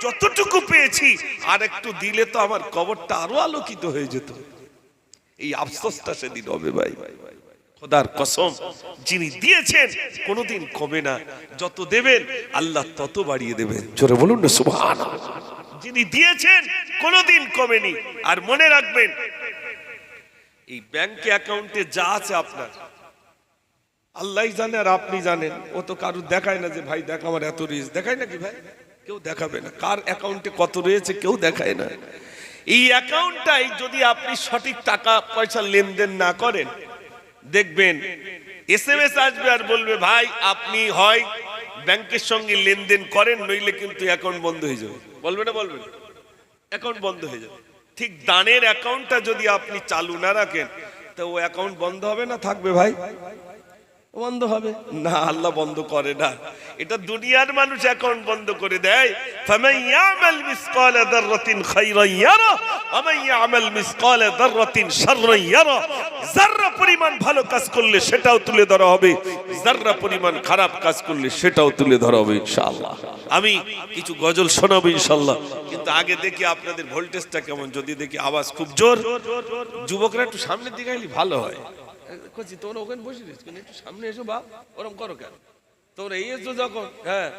যতটুকু পেয়েছি আর একটু দিলে তো আমার কবরটা আরো আলোকিত হয়ে যেত। এই আফসোসটা সেদিন হবে ভাই। খোদার কসম, যিনি দিয়েছেন কোনোদিন কমে না, যত দেবেন আল্লাহ তত বাড়িয়ে দেবেন। জোরে বলুন না সুবহানাল্লাহ। যিনি দিয়েছেন কোনোদিন কমেনি। আর মনে রাখবেন, এই ব্যাংক অ্যাকাউন্টে যা আছে আপনার আল্লাহই জানে আর আপনি জানেন। ও তো কারু দেখায় না যে ভাই দেখ আমার এত রিস্ক, দেখায় নাকি ভাই? কেউ দেখাবে না। কার অ্যাকাউন্টে কত রয়েছে কেউ দেখায় না। এই অ্যাকাউন্টটাই যদি আপনি সঠিক টাকা পয়সা লেনদেন না করেন, দেখবেন এসএমএস আসবে আর বলবে ভাই আপনি হয় ব্যাংকের সঙ্গে লেনদেন করেন, নইলে কিন্তু অ্যাকাউন্ট বন্ধ হয়ে যাবে। বলবে না? বলবেন অ্যাকাউন্ট বন্ধ হয়ে যাবে। ঠিক দানের অ্যাকাউন্টটা যদি আপনি চালু না রাখেন তো ও অ্যাকাউন্ট বন্ধ হবে না থাকবে ভাই? বন্ধ হবে না। আল্লাহ বন্ধ করে না, এটা দুনিয়ার মানুষ অ্যাকাউন্ট বন্ধ করে দেয়। ফামান ইয়ামাল মিসকালা যাররাতিন খায়রান ইয়ারা ওয়া মান ইয়ামাল মিসকালা যাররাতিন শাররান ইয়ারা। যাররা পরিমাণ ভালো কাজ করলে সেটাও তুলে ধরা হবে, যাররা পরিমাণ খারাপ কাজ করলে সেটাও তুলে ধরা হবে ইনশাআল্লাহ। আমি কিছু গজল শোনাবো ইনশাআল্লাহ, কিন্তু আগে দেখি আপনাদের ভোল্টেজটা কেমন। যদি দেখি আওয়াজ খুব জোর, যুবকরা একটু সামনের দিকে এলে ভালো হয়। তোমরা ওখানে বসে একটু সামনে এসো বাপ, ওরম করো কেন? তোমরা এই এসো যখন, হ্যাঁ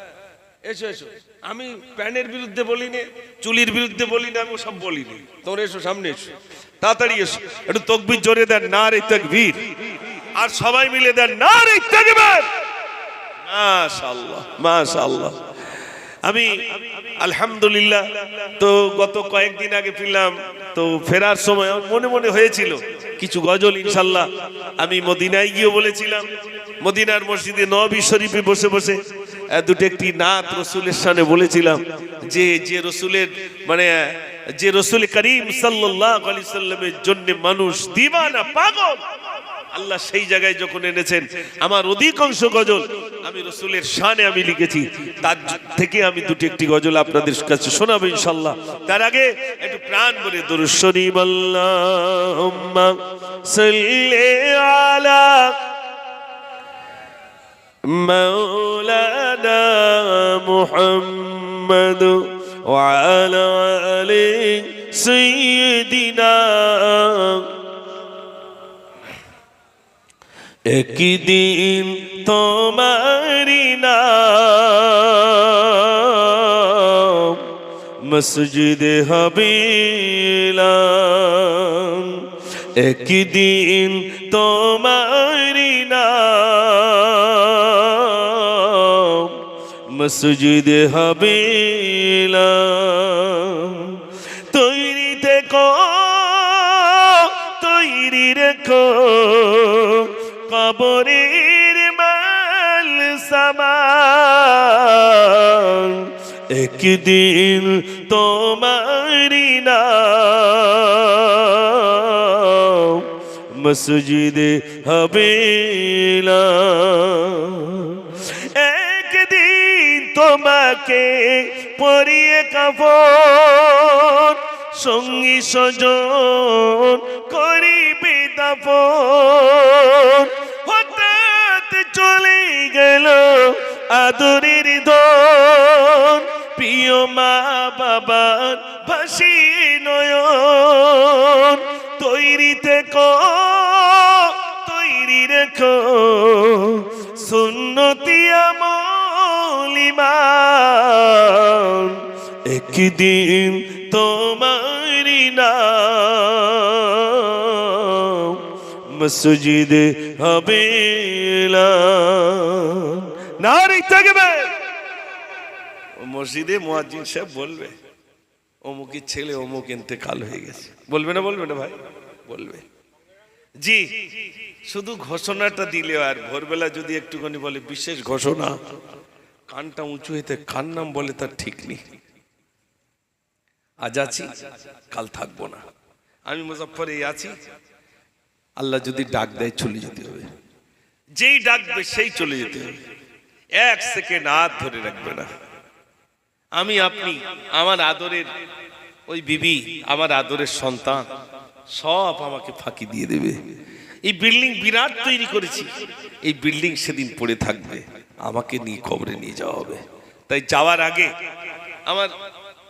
এসো এসো। আমি প্যানের বিরুদ্ধে বলিনি, চুলির বিরুদ্ধে বলিনি, আমি সব বলিনি। তোমরা এসো, সামনে এসো, তাড়াতাড়ি এসো। একটু তাকবীর জোরে দেন, নারে তাকবীর। আর সবাই মিলে দেন নারে তাকবীর। মাশাআল্লাহ মাশাআল্লাহ। আমি আলহামদুলিল্লাহ তো গত কয়েকদিন আগে ফিরলাম, তো ফেরার সময় মনে মনে হয়েছিল কিছু গজল ইনশাআল্লাহ আমি মদিনায় গিয়ে বলেছিলাম। মদিনার মসজিদে নববী শরীফে বসে বসে দুটো একটি নাত রাসূলের শানে বলেছিলাম, যে রাসূলের মানে যে রাসূল করিম সাল্লাল্লাহু আলাইহি সাল্লামের জন্য মানুষ দিওয়ানা পাগল, আল্লাহ সেই জায়গায় যখন এনেছেন আমার অধিকাংশ গজল আমি রাসূলের শানে আমি লিখেছি। তার থেকে আমি দুটো একটি গজল আপনাদের কাছে শোনাবো ইনশাআল্লাহ। তার আগে একটু প্রাণ ভরে দরুদ শরীফ আল্লাহুম্মা সাল্লি আলা মাওলানা মুহাম্মদ ওয়া আলা আলি সাইয়্যিদিনা। একদিন তোমারি নাম মসজিদে হবিলাম। একদিন তোমারি নাম মসজিদে হবিলাম। তৈরি থেকো, তৈরি রেখো কবরের মাল সামান। একদিন তোমারি নাম মসজিদে হবিলাম। একদিন তোমাকে পরিয়ে কাফন, সঙ্গী স্বজন করিবে দাফন। হঠাৎ চলে গেল আদরের ধন, প্রিয় মা বাবার ভাসি নয়ন। তৈরি থেকো, তৈরি রেখো সুন্নতি আমল ঈমান। একদিন তোমারি নাম মসজিদে হবিলাম। নারে তাকবীর। মসজিদে মুয়াজ্জিন সাহেব বলবে অমুকের ছেলে অমুক ইন্তেকাল হয়ে গেছে, বলবে না? বলবে না ভাই? বলবে। জি, শুধু ঘোষণাটা দিলে আর ভোরবেলা যদি একটুখানি বলে বিশেষ ঘোষণা, কানটা উঁচু হইতে কার নাম বলে তার ঠিক নেই। আজ আছি কাল থাকবো না। আমি মুজাফফরে আছি, আল্লাহ যদি ডাক দেয় চলে যেতে হবে। যেই ডাকবে সেই চলে যেতে হবে, এক সেকেন্ড হাত ধরে রাখবে না। আমি আপনি আমার আদরের ওই বিবি, আমার আদরের সন্তান সব আমাকে ফাঁকি দিয়ে দেবে। এই বিল্ডিং বিরাট তৈরি করেছি, এই বিল্ডিং সেদিন পড়ে থাকবে, আমাকে নিয়ে কবরে নিয়ে যাওয়া হবে। তাই যাওয়ার আগে আমার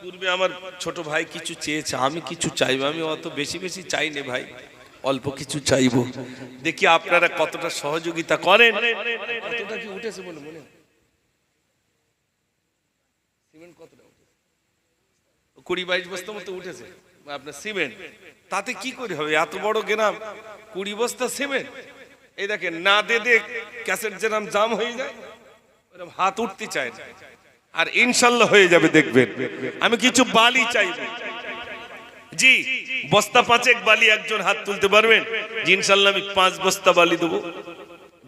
পূর্বে আমার ছোট ভাই কিছু চেয়েছে, আমি কিছু চাইবো। আমি অত বেশি বেশি চাই না ভাই, অল্প কিছু চাইবো। দেখি আপনারা কতটা সহযোগিতা করেন। কতটা কি উঠেছে বলে মনে হয়? সিমেন্ট কতটা উঠেছে? 20-22 বস্তা মতো উঠেছে আপনার সিমেন্ট। তাতে কি করে হবে? এত বড় গ্রাম, 20 বস্তা সিমেন্ট। এই দেখেন, না দে ক্যাসেট যেরকম জাম হয়ে যায়, ওরকম হাত উঠতে চায় না। আর ইনশাল্লাহ হয়ে যাবে, দেখবেন। আমি কিছু বালি চাইবো। জি, বস্তা 5 বালি একজন হাত তুলতে পারবেন? জি ইনশাল্লাহ আমি 5 বস্তা বালি দেবো।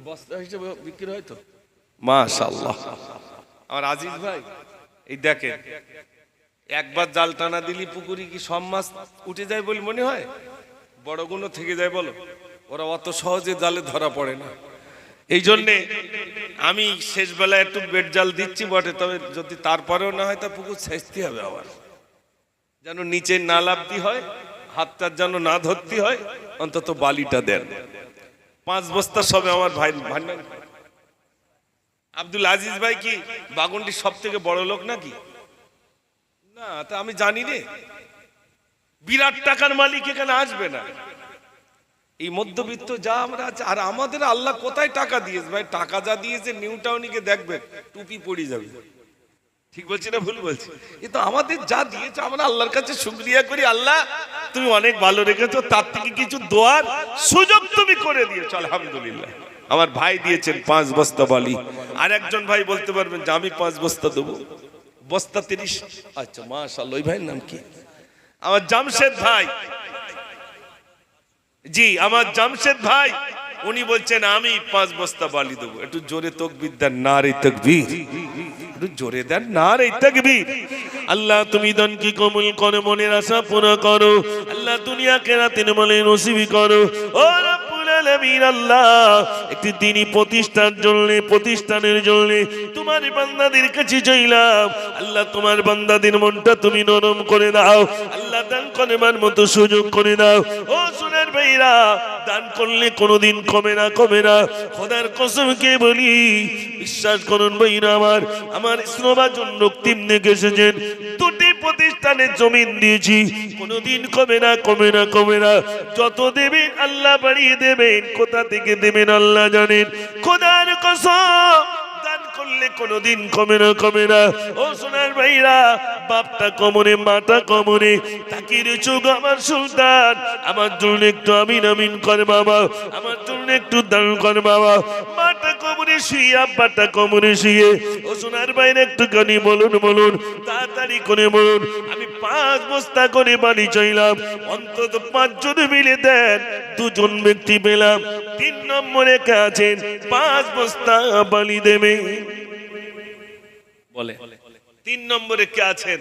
বস্তা হিসেবে বিক্রি হয় তো? মাশাআল্লাহ। আমার আজিজ ভাই, এই দেখেন, একবার জাল টানা দিলি পুকুরি কি সব মাছ উঠে যায় বলে মনে হয়? বড়গুলো থেকে যায় বলো? ওরা অত সহজে জালে ধরা পড়ে না। এই জন্যে আমি শেষ বেলায় একটু বেড জাল দিচ্ছি বটে, তবে যদি তারপরেও না হয় তা পুকুর ছেঁচতে হবে আবার, যেন নিচে না লাফতি হয়, হাতটা যেন না ধরতে হয়। অন্তত বালিটা দেন। 5 বস্তা সবে আমার ভাই ভান্ডার। আব্দুল আজিজ ভাই কি বাগুন্ডির সব থেকে বড় লোক নাকি? না, তা আমি জানি রে। বিরাট টাকার মালিক এখানে আসবে না। এই মধ্যবিত্ত যা আমরা আছে, আর আমাদের আল্লাহ কোথায় টাকা দিয়েছে ভাই? টাকা যা দিয়েছে নিউ টাউনিকে দেখবেন টুপি পড়ে যাবে। ঠিক বলছি না ভুল বলছি? কিন্তু আমাদের যা দিয়েছে আমরা আল্লাহর কাছে শুকরিয়া করি। আল্লাহ তুমি অনেক ভালো রেখেছো, তার থেকে কিছু দোয়ার সুযোগ তুমি করে দিয়েছো, আলহামদুলিল্লাহ। আমার ভাই দিয়েছেন 5 বস্তা বালি। আর একজন ভাই বলতে পারবেন যে আমি 5 বস্তা দেবো। বস্তা 30। আচ্ছা মাশাআল্লাহ। ওই ভাইয়ের নাম কি? আমার জামশেদ ভাই। জি, আমার জামশেদ ভাই, উনি বলছেন আমি 5 বস্তা বালি দেবো। একটু জোরে তাকবীর দেন, নারে তাকবীর। একটু জোরে দেন, নারে তাকবীর। আল্লাহ তুমি দান কি কবুল করে, মনের আশা পুরো করো। আল্লাহ দুনিয়া কেরাতের মনে নসিব করো। ও রব্বুল আলামিন, আল্লাহ একটি দ্বীনি প্রতিষ্ঠানের জন্য তোমার বান্দাদের কাছে চাইলাম। আল্লাহ তোমার বান্দাদের মনটা তুমি নরম করে দাও। আল্লাহ দান করবার মতো সুযোগ করে দাও। ও সোনার ভাইরা, দান করলে কোনোদিন কমে না। খোদার কসমকে বলি, বিশ্বাস করুন ভাইরা আমার ইসলামের রক্তিম থেকে এসেছেন। 2টি প্রতিষ্ঠানে জমিন দিয়েছি, কোনোদিন কমে না। যত দেবেন আল্লাহ বাড়িয়ে দেবেন, কোথা থেকে দেবেন আল্লাহ জানেন। খোদার কসম, দান করলে কোনোদিন কমে না। ও সোনার ভাইরা, বাপটা কমরে, মাটা কমরে, তাকির চোখ আমার সুলতান, আমার জন্য একটু আমিন কর বাবা, আমার জন্য একটু দান কর বাবা। মাটা কমরে শুয়ে, আব্বাটা কমরে শুয়ে। ও সোনার ভাইরা একটুখানি বলুন, তাড়াতাড়ি করে বলুন। আমি 5 বস্তা করে বালি চাইলাম, অন্তত 5 জন মিলে দেন। 2 জন ব্যক্তি পেলাম। 3 নম্বরে কে আছেন? 5 বস্তা বালি দেবে বলে। 3 নম্বরে কে আছেন?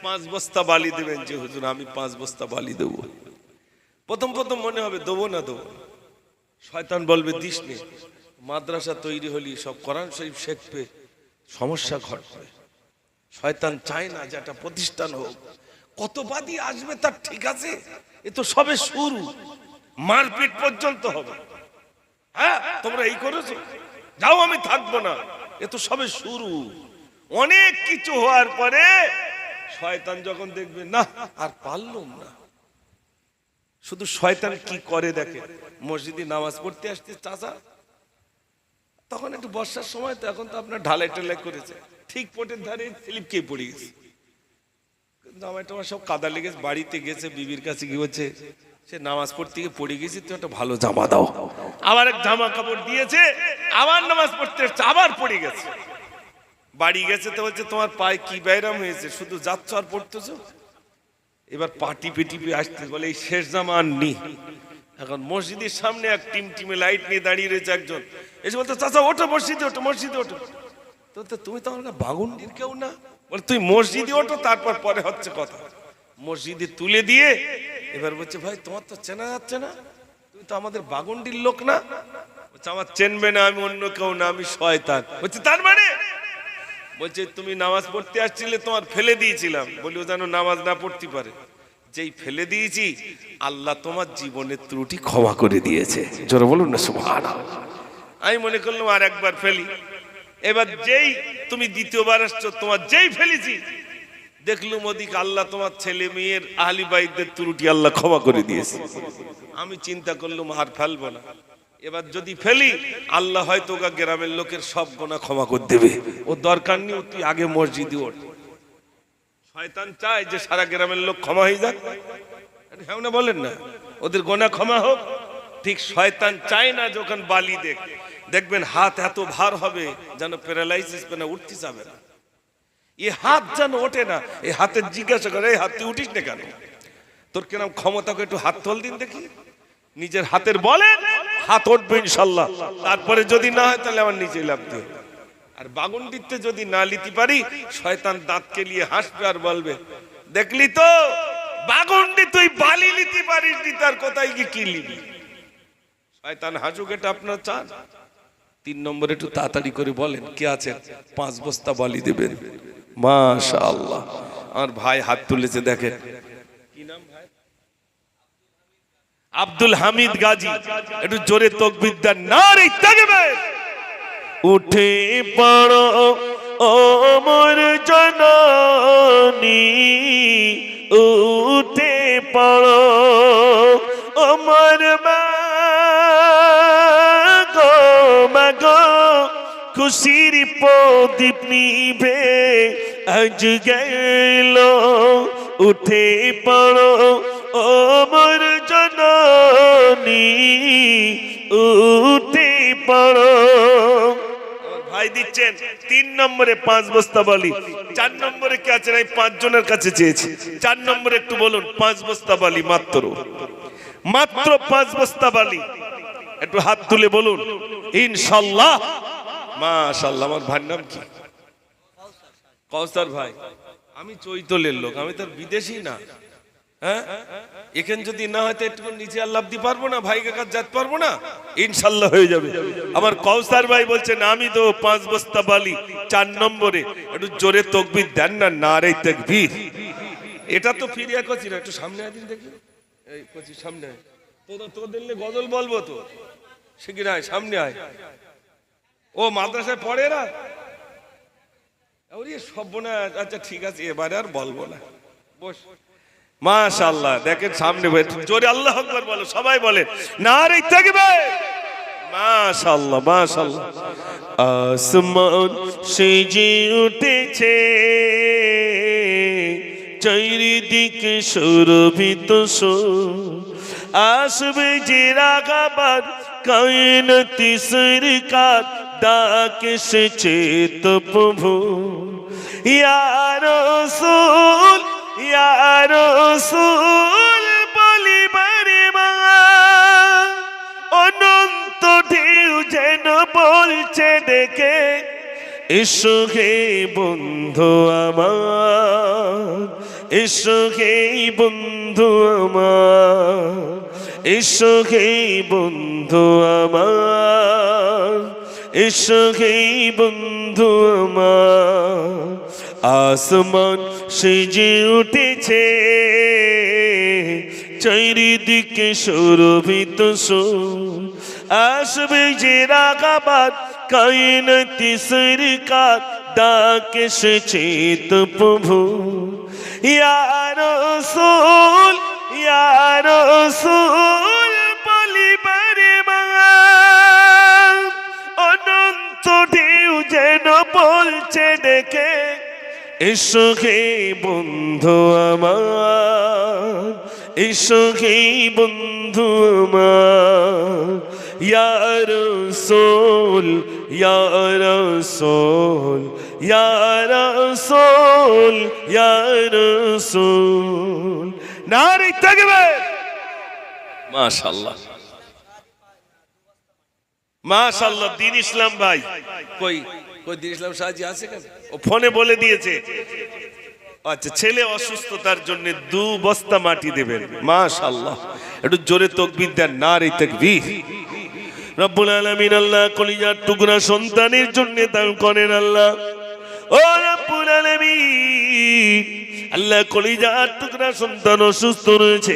5 বস্তা বালি দেবেন। যে হুজুর আমি 5 বস্তা বালি দেব। প্রথম মনে হবে দেবো না। শয়তান বলবে দিস নে। মাদ্রাসা তৈরি হলি সব কোরআন শরীফ শিখবে, সমস্যা ঘটবে। শয়তান চায় না যে একটা প্রতিষ্ঠান হোক। কত বাদী আসবে তার ঠিক আছে, এ তো সবে শুরু, মারপিট পর্যন্ত হবে। হ্যাঁ তোমরা এই করেছো, যাও আমি থাকবো না, এ তো সবে শুরু। অনেক কিছু হওয়ার পরে শয়তান যখন দেখবে না আর পারলাম না, শুধু শয়তান কি করে দেখে। মসজিদে নামাজ পড়তে আসতে চাচা, তখন একটু বর্ষার সময়, তো এখন তো আপনার ঢালাই করেছে, ঠিক পোটের ধারে স্লিপ খেয়ে পড়ে গেছে। জামাইটা সব কাদা লেগেছে, বাড়িতে গেছে, বিবির কাছে গিয়ে বলছে সে নামাজ পড়তে গিয়ে পড়ে গেছি, তো একটা ভালো জামা দাও। আবার এক জামা কাপড় দিয়েছে, আবার নামাজ পড়তে আসছে, আবার পড়ে গেছে। বাড়ি গেছে তো বলছে তোমার পায়ে কি ব্যায়াম হয়েছে, শুধু যাচ্ছ আর পড়তেছো। এবার টিপে আসতে বলে এই শেষ জামা আর নি। এখন মসজিদের সামনে এক টিমে লাইট নিয়ে দাঁড়িয়ে রয়েছে একজন, এসে বলতো চাচা ওঠো, মসজিদে ওঠো। তো তুমি তো আমার বাগুন্ডির কেউ না, বলে তুই মসজিদে ওঠো, তারপর পরে হচ্ছে কথা। মসজিদে তুলে দিয়ে এবার বলছে ভাই তোমার তো চেনা যাচ্ছে না, তুমি তো আমাদের বাগুন্ডির লোক না। বলছে আমার চেনবে না, আমি অন্য কেউ না, আমি শয়তান। বলছে তার মানে? বলছে তুমি নামাজ পড়তে আসছিলে, তোমার ফেলে দিয়েছিলাম, বলি ও যেন নামাজ না পড়তে পারে। যেই ফেলে দিয়েছি, আল্লাহ তোমার জীবনের ত্রুটি ক্ষমা করে দিয়েছে। জোরে বলুন না সুবহানাল্লাহ। আমি মনে করলাম আর একবার ফেলি। এবার যেই তুমি দ্বিতীয়বার আসছো, তোমার যেই ফেলেছি, দেখলুম ওদিকে আল্লাহ তোমার ছেলে মেয়ের আহলি বাইতদের ত্রুটি আল্লাহ ক্ষমা করে দিয়েছে। আমি চিন্তা করলুম আর ফেলবো না, এবার যদি ফেলি আল্লাহ হয়তো ওগা গ্রামের লোকের সব গুনাহ ক্ষমা করে দেবে, ও দরকার নেই তুই আগে মসজিদে ওঠ। শয়তান চায় যে সারা গ্রামের লোক ক্ষমা হয়ে যাক, হ্যাঁ না বলেন না, ওদের গুনাহ ক্ষমা হোক। ঠিক শয়তান চায় না যখন বালি দেখবেন হাত এত ভার হবে যেন প্যারালাইসিস পেনা উঠতে যাবে না, এই হাত যেন ওঠে না। এই হাতের জিজ্ঞাসা করে, এই হাত তুই উঠিস না কেন, তোর কেরম ক্ষমতাকে একটু হাত তোল দিন দেখি। নিজের হাতের বলেন হাত উঠবে ইনশাল্লাহ, তারপরে যদি না হয় তাহলে আমার নিচে লাফতে। আর বাগুন দিতে যদি না লিতে পারি শয়তান দাঁতকে নিয়ে হাসবে আর বলবে, দেখলি তো বাগুন্ডি তুই বালি লিতে পারিস নি, তার কোথায় গিয়ে কি লিবি। শয়তান হাসুক, এটা আপনারা চান? 3 নম্বরে একটু তাড়াতাড়ি করে বলেন কে আছেন 5 বস্তা বালি দেবেন। মাশাআল্লাহ, আমার ভাই হাত তুলেছে, দেখেন কি নাম ভাই? আব্দুল হামিদ গাজী, একটু জোরে তাকবীর দেন, নারে তাকবীর। উঠে পড়ো ও মোর জননী, উঠে পড়ো ও মোর মা গো, মা গো, খুশির প্রদীপ নিভে আজ গেল। উঠে পড়ো ও মোর জননী, উঠে পড়ো। ভাই দিচ্ছেন 3 নম্বরে 5 বস্তা বালি। 4 নম্বরে কে আছেন? আমি 5 জনের কাছে চেয়েছি। 4 নম্বরে একটু বলুন 5 বস্তা বালি, মাত্র 5 বস্তা বালি। একটু হাত তুলে বলুন ইনশাআল্লাহ। মাশাআল্লাহ। আমার ভাইয়ের নাম কি? কৌসার ভাই। আমি চৈতলের লোক, আমি তো বিদেশি না। হ্যাঁ, এখানে যদি না হয় তো একটু নিচে আল্লাহ দিতে পারবো না, ভাই কাকা যেতে পারবো না? ইনশাআল্লাহ হয়ে যাবে। আমার কৌসার ভাই বলছেন আমি তো 5 বস্তা বালি। 4 নম্বরে একটু জোরে তাকবীর দেন না, নারে তাকবীর। এটা তো ফিরিয়া করছি না, একটু সামনে আদিন দেখি। এই করছি সামনে আয়, তোদের নিয়ে গজল বলবো তো, শিগগির আয়, সামনে আয়। ও মাদ্রাসায় পড়ে না? ওরে সর্বনাশ। আচ্ছা ঠিক আছে, এবারে আর বলবো না, বস। মাশাআল্লাহ, দেখেন সামনে জোরে আল্লাহু আকবার বলো, সবাই বলে নারে তাকবীর। মাশাআল্লাহ মাশাআল্লাহ। আসমান সেজে উঠেছে, চারিদিকে সুরভিত সুর, আসবে যে রাগাবার কায়নাতি সরকার, ডাক এসেছে তো প্রভু। ইয়া রাসূল ইয়া রাসূল বলিবারে মা, অনন্ত ঢেউ যেন বলছে ডেকে, এসো হে বন্ধু আমার, এসো হে বন্ধু আমার, এসো হে বন্ধু আমার, এসো হে বন্ধু আমার। আসমান সেজে উঠেছে, চারিদিকে সুরভিত সুর, আসবে যে রাগাবার কায়নাতি সরকার, ডাক এসেছে তো প্রভু। ইয়া রাসূল ইয়া রাসূল বলিবারে মা, অনন্ত ঢেউ যেন বলছে ডেকে, এসো হে বন্ধু আমার, এসো হে বন্ধু আমার। ইয়া রাসূল ইয়া রাসূল ইয়া রাসূল ইয়া রাসূল, নারে তাকবীর। মাশাআল্লাহ মাশাআল্লাহ। দ্বীন ইসলাম ভাই কই দ্বীন ইসলাম সাহায্য আছে কেন? ও ফোনে বলে দিয়েছে। আচ্ছা, ছেলে অসুস্থতার জন্য 2 বস্তা মাটি দেবেন। মাশাআল্লাহ, একটু জোরে তাকবীর দেন, নারে তাকবীর। রব্বুল আলামিন আল্লাহ কলিজার টুকরা সন্তানের জন্য দান করেন আল্লাহ। ও রব্বুল আলামিন আল্লাহ, কলিজার টুকরা সন্তান অসুস্থ রয়েছে,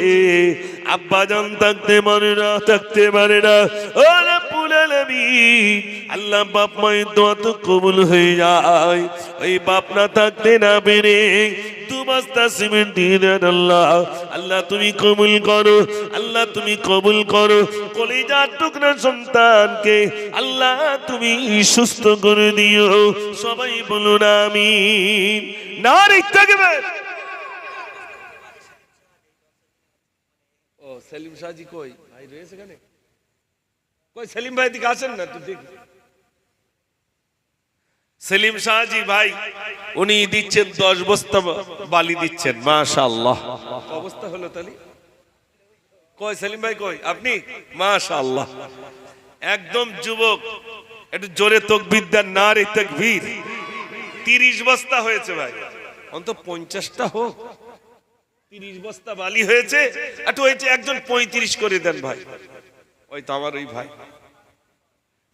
আব্বা জান থাকতে পারে না, থাকতে পারে না। ও রব্বুল আলামিন আল্লাহ, বাপ মায়ের দোয়া তো কবুল হয়ে যায়, ওই বাপ না থাকতে না পেরে 2 বস্তা সিমেন্ট দিয়ে দেন আল্লাহ। আল্লাহ তুমি কবুল করো, আল্লাহ তুমি কবুল করো। কলিজার টুকরা সন্তানকে আল্লাহ তুমি সুস্থ করে দিও। সবাই বলুন আমিন। নারে তাকবীর। ও সেলিম শাহজি কই ভাই রয়েছে এখানে? কই সেলিম ভাই দিকে আসেন না, তো দেখি সেলিম শাহজি ভাই উনি দিচ্ছেন 10 বস্তা বালি দিচ্ছেন। মাশাআল্লাহ, অবস্থা হলো তালি। কই সেলিম ভাই কই? আপনি? মাশাআল্লাহ, একদম যুবক, একটু জোরে তাকবীর দেন। নারে তাকবীর। 30 বস্তা হয়েছে ভাই, অন্তত 50টা হোক। 30 বস্তা বালি হয়েছে, একটু হয়েছে একজন 35 করে দেন ভাই। ওই তো আমার ওই ভাই।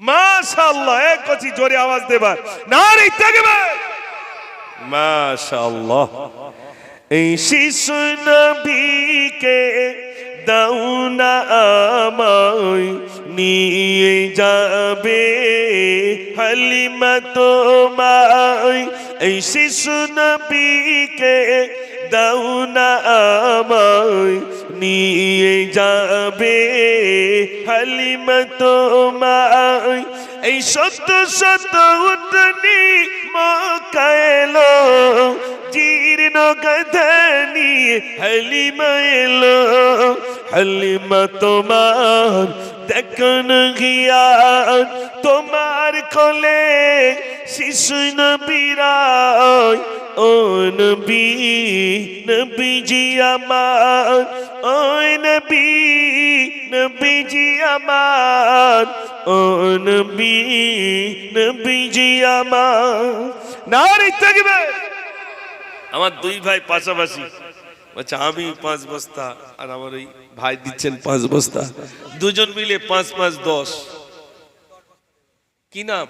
মাশাআল্লাহ, এক কচি জোরে আওয়াজ দেবার। নারে তাকবীর। মাশাআল্লাহ। এই শিশু নবীকে দাও না আমায় নিয়ে যাবে হালিমা তোমায়। এই শিশু নবীকে দাও না আমায় নিয়ে যাবে হালিমা তোমায়। এই শত শত উটনি মক্কা এলো, জীর্ণ গধানি হালিমা এলো। হালিমা তোমার দেখুন গিয়া তোমার কোলে শিশু নবীরায়। ও নবী, নবীজি আমার, ও নবী, নবীজি আমার, ও নবী, নবীজি আমার। নারে তাকবীর। আমার 2 ভাই পাশাপাশি বলছে আমি 5 বস্তা, আর আমার ওই ভাই দিচ্ছেন 5 বস্তা, দুজন মিলে 5 5 10। কি নাম?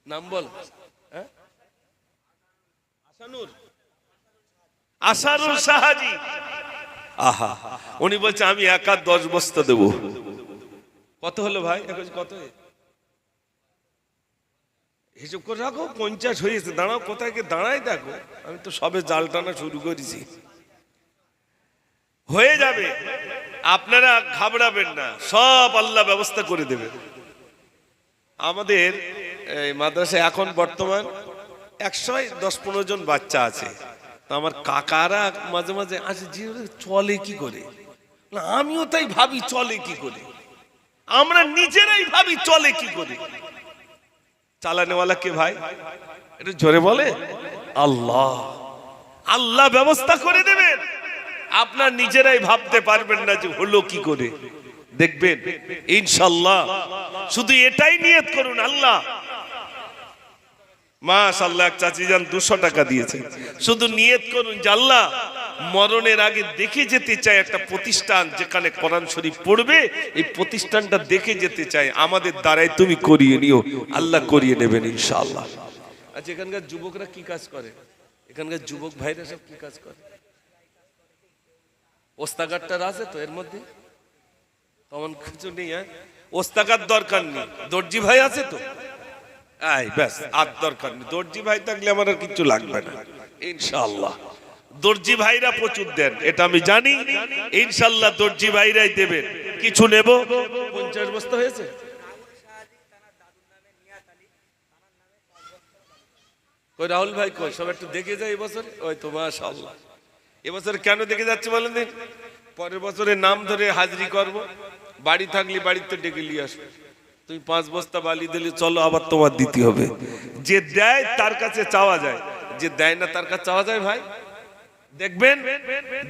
নাম বল। আসারুল শাহজি। আহা, উনি বলছে আমি একা 10 বস্তা দেব। কত হলো ভাই? কত? হিসাব করে রাখো, 50 হয়েছে। দাঁড়াও, কোথায় গিয়ে দাঁড়াই দেখো, আমি তো সবে জাল টানা শুরু করেছি। হয়ে যাবে, আপনারা ঘাবড়াবেন না, সব আল্লাহ ব্যবস্থা করে দেবে। আমাদের এই মাদ্রাসায় এখন বর্তমান 110-15 জন বাচ্চা আছে। তো আমার কাকারা মাঝে মাঝে আসে, চলে কি করে? আমিও তাই ভাবি, চলে কি করে? আমরা নিজেরাই ভাবি চলে কি করে। চালানেওয়ালা কে ভাই? একটু জোরে বলে। আল্লাহ। আল্লাহ ব্যবস্থা করে দেবেন, আপনার নিজেরাই ভাবতে পারবেন না যে হলো কি করে। দেখবেন ইনশাআল্লাহ। শুধু এটাই নিয়ত করুন। আল্লাহ মাশাআল্লাহ, এক চাচি যান 200 টাকা দিয়েছে। শুধু নিয়ত করুন যে আল্লাহ মরণের আগে দেখে যেতে চাই একটা প্রতিষ্ঠান যেখানে কোরআন শরীফ পড়বে, এই প্রতিষ্ঠানটা দেখে যেতে চাই, আমাদের দ্বারাই তুমি করিয়ে নিও। আল্লাহ করিয়ে নেবেন ইনশাআল্লাহ। আচ্ছা, এখানকার যুবকরা কি কাজ করে? এখানকার যুবক ভাইরা সব কি কাজ করে? ওস্তাগারটার আছে তো এর মধ্যে? তেমন কিছু নেই। হ্যাঁ, ওস্তাগার দরকার নেই। দর্জি ভাই আছে তো? আই ব্যাস, আর দরকার নেই। দর্জি ভাই থাকলে আমার আর কিছু লাগবে না ইনশাআল্লাহ। দর্জি ভাইরা প্রচুর দেন, এটা আমি জানি। ইনশাআল্লাহ দর্জি ভাইরাই দেবেন। কিছু নেব। 50 বস্তা হয়েছে। কই রাহুল ভাই কই? সব একটু দেখে যাই এবছর। ওই তো মাশাআল্লাহ। এবছর কেন দেখে যাচ্ছে বলেন দিন? পরের বছরের নাম ধরে হাজিরি করব। বাড়ি থাকলে বাড়িতে ডেকে নিয়ে আসবো। তুমি 5 বস্তা বালি দিলে চলো, আবার তোমার দিতে হবে। যে দেয় তার কাছে চাওয়া যায়, যে দেয় না তার কাছে চাওয়া যায় ভাই। দেখবেন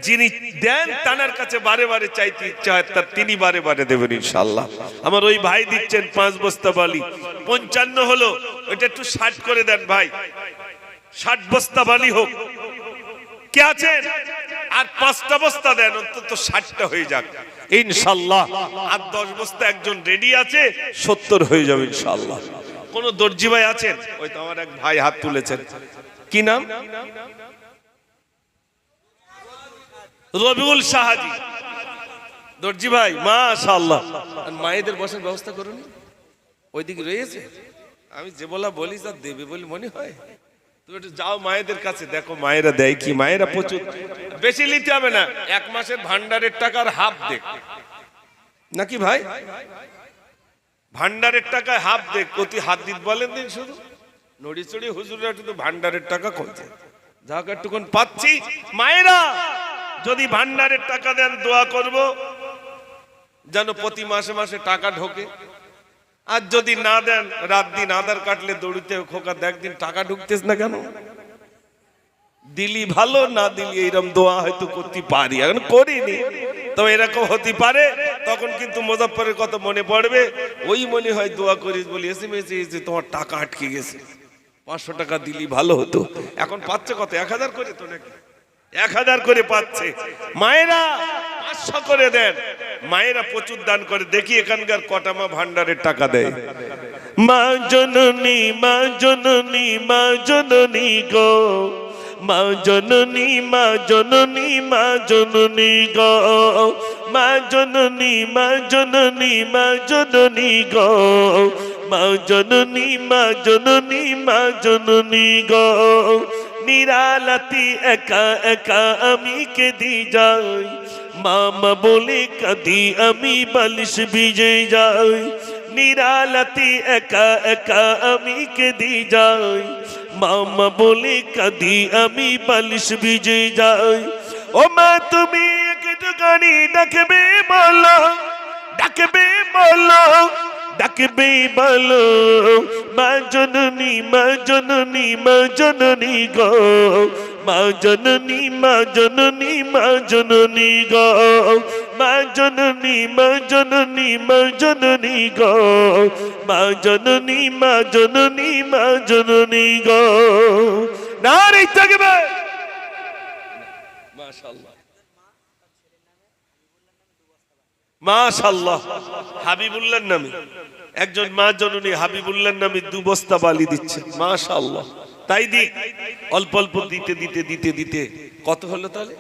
যিনি দেন তার কাছে বারে বারে চাইতে ইচ্ছা হয়, তার তিনি বারে বারে দেবেন ইনশাআল্লাহ। আমার ওই ভাই দিচ্ছেন 5 বস্তা বালি। 55 হলো, ওটা একটু 60 করে দেন ভাই। 60 বস্তা বালি হোক। কে আছেন? আর 5টা বস্তা দেন, অন্তত 60টা হয়ে যাক ইনশাআল্লাহ। আর 10 বস্তা একজন রেডি আছে, 70 হয়ে যাবে ইনশাআল্লাহ। কোন দর্জি ভাই আছেন? ওই তো আমার এক ভাই হাত তুলেছেন। কি নাম? রবিউল শাহজি। দর্জি ভাই মাশাআল্লাহ। মায়েদের বসার ব্যবস্থা করুন। ওইদিকে রয়েছে। আমি যে বলা বলি তা দেবে বলে মনে হয়। তুমি একটু যাও মায়েদের কাছে, দেখো মায়েরা দেয় কি। মায়েরা প্রচুর, বেশি নিতে হবে না, 1 মাসের ভান্ডারের টাকার হাফ দেখ নাকি ভাই, ভান্ডারের টাকায় হাফ দেখ। অতি হাত দিত বলেন দিন, শুধু নড়ি চড়ি হুজুররা একটু ভান্ডারের টাকা কমছে, যাক একটুক্ষণ পাচ্ছি। মায়েরা যদি ভান্ডারের টাকা দেন, দোয়া করব যেন প্রতি মাসে মাসে টাকা ঢোকে। আর যদি না দেন, রাত দিন আধার কাটলে দৌড়িতে, খোকা দেখ দিন টাকা ঢুকতেছ না কেন। দিলি ভালো, না দিলি এইরকম দোয়া হয়তো করতে পারি, এখন করিনি তো এরকম হতে পারে। তখন কিন্তু মুজাফফরের কথা মনে পড়বে, ওই মনে হয় দোয়া করিস বলি এসএমএস এসে তোমার টাকা আটকে গেছে, 500 টাকা দিলি ভালো হতো। এখন পাচ্ছে কত, 1000 করে তো নাকি, 1000 করে পাচ্ছে। মায়েরা 500 করে দেন, মায়েরা প্রচুর দান করে। দেখি এখানকার কটা মা ভান্ডারের টাকা দেয়। মা জননী, মা জননী, মা জননী গো, মা জননী, মা জননী, মা জননী গো, মা জননী, মা জননী, মা জননী গো, মা জননী, মা জননী, মা জননী গো। নিরালাতি একা একা আমি কেঁদে যাই, মামা বলে কাঁদি আমি বালিশ ভিজে যাই। নিরালাতি একা একা আমি কেঁদে যাই, মামা বলে কাঁদি আমি বালিশ ভিজে যাই। ও মা তুমি একটুখানি ডাকবে বলো, ডাকবে বলো, ডাকবে বলো, মা জননী, মা জননী, মা জননী গো, মা জননী, মা জননী, মা জননী গো, মা জননী, মা জননী, মা জননী গো, মা জননী, মা জননী, মা জননী গো। নারে তাকবীর, মাশাআল্লাহ মাশাআল্লাহ। হাবিবুল্লাহর নামে একজন মা জননী হাবিবুল্লাহর নামে 2 বস্তা বালি দিচ্ছে, মাশাআল্লাহ। তাই দিক, অল্প অল্প দিতে দিতে দিতে দিতে কত হলো তাহলে,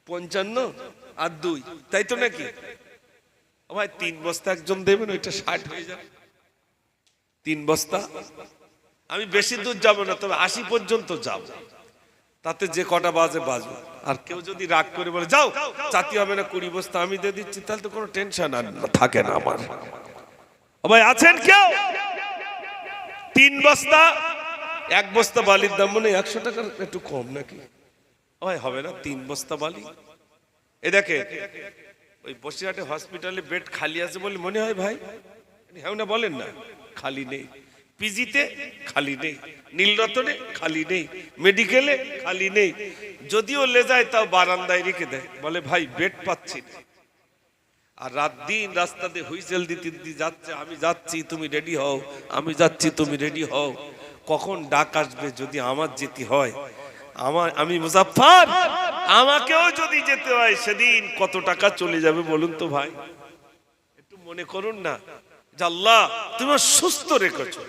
55 আর 2, তাই তো নাকি ভাই? 3 বস্তা একজন দেবেন, ওইটা 60 হয়ে যাবে। 3 বস্তা, আমি বেশি দূর যাব না, তবে 80 পর্যন্ত যাব, তাতে যে কটা বাজে বাজবে। আর কেউ যদি রাগ করে বলে যাও চাতি হবে না, 20 বস্তা আমি দিয়ে দিচ্ছি, তাহলে তো কোনো টেনশন আর থাকে না আমার। ভাই আছেন কেউ? 3 বস্তা, 1 বস্তা বালির দাম মনে 100 টাকার একটু কম নাকি ভাই, হবে না 3 বস্তা বালি। এ দেখে ওই বসিরহাটে হসপিটালে বেড খালি আছে বলে মনে হয় ভাই, হ্যাঁ না বলেন না, খালি নেই। পিজিতে খালি নেই, নীলরতনে খালি নেই, মেডিকেলে খালি নেই। যদিও লে যায় তাও বারান্দায় রেখে দেয়, বলে ভাই বেড পাচ্ছি না। আর রাত দিন রাস্তাতে হুইসেল দিতে দিতে যাচ্ছে, আমি যাচ্ছি তুমি রেডি হও, আমি যাচ্ছি তুমি রেডি হও। কখন ডাক আসবে যদি আমার যেতে হয়, আমি মুজাফফর, আমাকেও যদি যেতে হয় সেদিন কত টাকা চলে যাবে বলুন তো ভাই? একটু মনে করুন না যে আল্লাহ তুমি সুস্থ রেখেছো,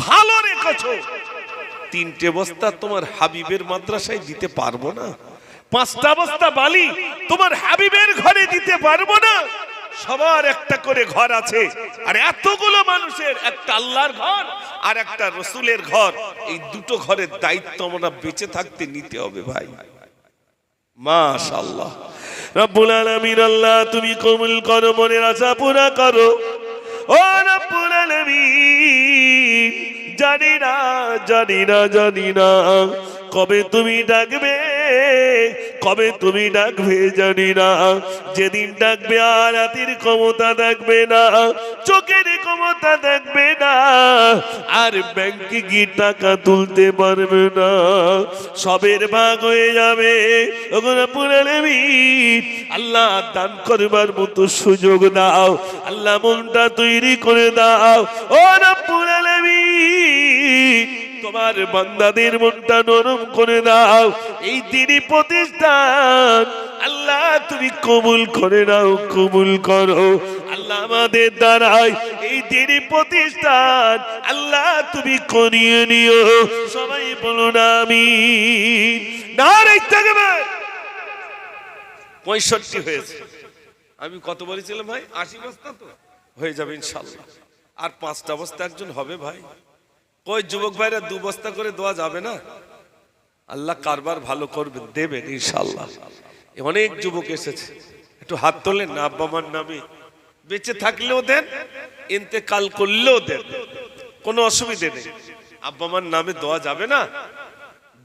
ভালো রেখেছো। 3টে বস্তা তোমার হাবিবের মাদ্রাসায় দিতে পারবো না, 5টা বস্তা বালি তোমার হাবিবের ঘরে দিতে পারবো না। সবার একটা করে ঘর আছে, আর এতগুলো মানুষের একটা আল্লাহর ঘর আর একটা রসুলের ঘর। এই দুটো ঘরের দায়িত্ব আমরা বেঁচে থাকতে নিতে হবে ভাই। মাশাআল্লাহ। রব্বুল আলামিন আল্লাহ তুমি কবুল করো, মনের আশা পুরা করো। ও রব্বুল আলামিন, জানি না জানি না জানি না কবে তুমি ডাকবে, কবে তুমি ডাকবে জানি না। যেদিন ডাকবে আর হাতের ক্ষমতা থাকবে না, চোখের ক্ষমতা থাকবে না, আর ব্যাংকে গিয়ে টাকা তুলতে পারবে না, সবের ভাগ হয়ে যাবে। ওগো রব্বুল আলামিন আল্লাহ দান করবার মতো সুযোগ দাও, আল্লাহ মনটা তৈরি করে দাও। ও রব্বুল আলামিন তোমার বান্দাদের মনটা নরম করে দাও। এই দিনই প্রতিষ্ঠান আল্লাহ তুমি কবুল করে নাও, কবুল করো আল্লাহ আমাদের দ্বারাই এই দিনই প্রতিষ্ঠান আল্লাহ তুমি করিয়ে নিও। সবাই বলুন আমিন। নারে তাকবীর। 65 হয়েছে, আমি কত বলেছিলাম ভাই? 80 বস্তা তো হয়ে যাবে ইনশাআল্লাহ। আর 5টা বস্তা একজন হবে ভাই, কই যুবক ভাইরা 2 বস্তা করে দেওয়া যাবে না? আল্লাহ কারবার ভালো করবেন, দেবেন ইনশাআল্লাহ। অনেক যুবক এসেছে, একটু হাত তোলেন না। আব্বা মার নামে বেঁচে থাকলেও দেন, ইন্তেকাল করলেও দেন, কোনো অসুবিধে নেই। আব্বা মার নামে দেওয়া যাবে না?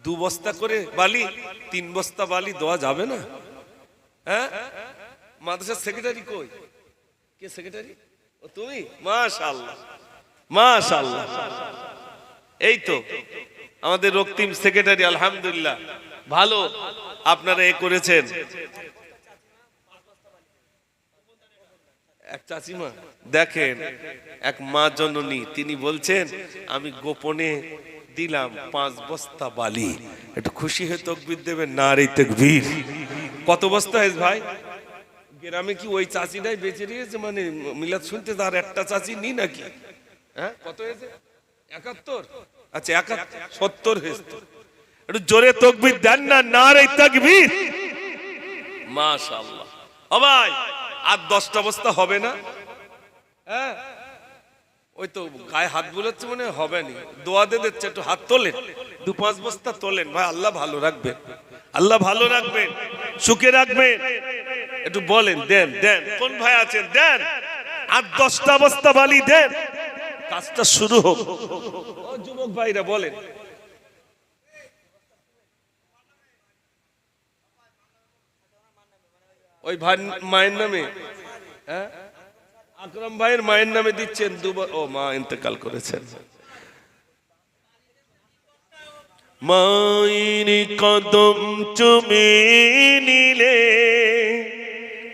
2 বস্তা করে বালি, 3 বস্তা বালি দেওয়া যাবে না? হ্যাঁ, মাদ্রাসার সেক্রেটারি কই? কে সেক্রেটারি? ও তুমি? মাশাআল্লাহ মাশাআল্লাহ। এই তো আমাদের রক্তিম সেক্রেটারি, আলহামদুলিল্লাহ ভালো আপনারা এ করেছেন। এক চাচিমা দেখেন, এক মা জননী, তিনি বলছেন আমি গোপনে দিলাম 5 বস্তা বালি, একটু খুশি হয়ে তাকবীর দেবেন, নারে তাকবীর। কত বস্তা হয়েছে ভাই? গ্রামে কি ওই চাচিটাই বেঁচে দিয়েছে? মানে মিলাদ শুনতে তার একটা চাচি নি নাকি? হ্যাঁ, কত হয়েছে? 71? আচ্ছা 71 হয়েছে। একটু জোরে তাকবীর দেন না, নারে তাকবীর। মাশাআল্লাহ। ও ভাই, আর 10টা বস্তা হবে না? হ্যাঁ, ওই তো গায়ে হাত বুলাচ্ছে, মনে হবে না, দোয়া দিয়ে দিচ্ছে, একটু হাত তোলেন, 2-5 বস্তা তোলেন ভাই। আল্লাহ ভালো রাখবেন, আল্লাহ ভালো রাখবেন, সুখে রাখবেন। একটু বলেন, দেন দেন, কোন ভাই আছেন দেন, আর 10টা বস্তা বালি দেন, কাজটা শুরু হোক। ও যুবক ভাইরা বলেন। ওই ভাই মায়ের নামে, হ্যাঁ, আকরাম ভাইয়ের মায়ের নামে দিচ্ছেন 2 বার। ও মা ইন্তেকাল করেছেন। মায়ের কদম চুমে নিলে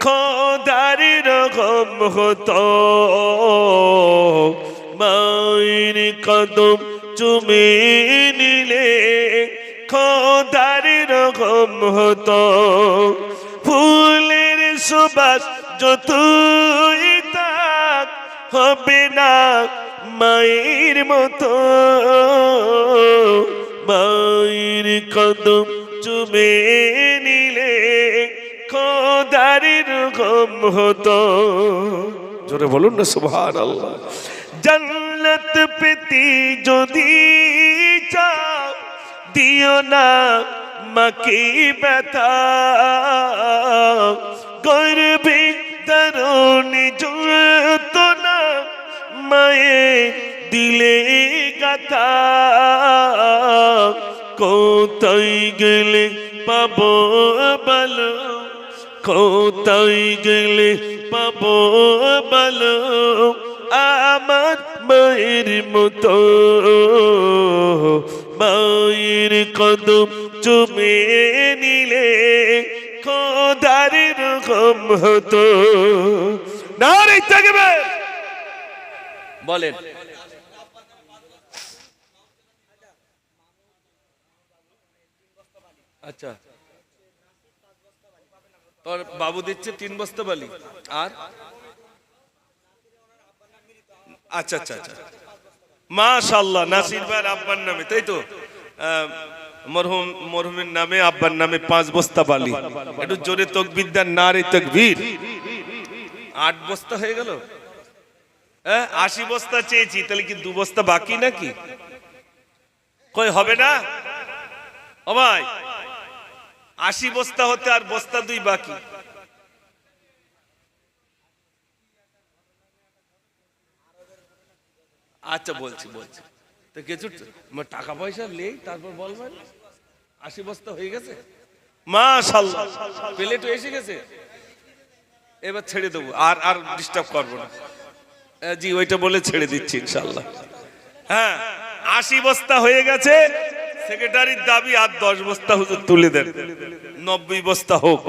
খোদার রকম হতো, মায়ের কদম চুমে নিলে খোদার রকম হতো। ফুলের সুবাস যতই তাক হবে না মায়ের মতো, মায়ের কদম চুমে নিলে খোদার রকম হতো। জোরে বলুন না সুবহানাল্লাহ। জান্নাত পেতে যদি চাও দিও না মাকে ব্যথা, গর্বে তরুণী যত না মায়ে দিলে গাথা। কোথায় গেলে পাবো বলো, কোথায় গেলে পাবো বলো আমার মায়ের মতো, মায়ের কদম চুমে নিলে খোদার রকম হতো। নারে তাকবীর বলেন। আচ্ছা, তোর বাবু দিচ্ছে 3 বস্তা বালি, আর আচ্ছা আচ্ছা আচ্ছা মাশাআল্লাহ। নাসির ভাইয়ের আব্বার নামে, তাই তো? মরহুমের নামে, আব্বার নামে 5 বস্তা বালি। একটু জোরে তাকবীর দেন, নারে তাকবীর। 8 বস্তা হয়ে গেল। হ্যাঁ, 80 বস্তা চেয়েছি, তাহলে কি 2 বস্তা বাকি নাকি? কই হবে না? ও ভাই, 80 বস্তা হতে আর বস্তা 2 বাকি। আচ্ছা বলছি বলছি, তো কিছু টাকা পয়সা নেই, তারপর বলবেন। 80 বস্তা হয়ে গেছে, মাশাআল্লাহ। প্লেট এসে গেছে, এবার ছেড়ে দেবো, আর আর ডিস্টার্ব করবো না। জি, ওইটা বলে ছেড়ে দিচ্ছি ইনশাআল্লাহ। হ্যাঁ, 80 বস্তা হয়ে গেছে। সেক্রেটারির দাবি আর 10 বস্তা হুজুর তুলে দেন, 90 বস্তা হোক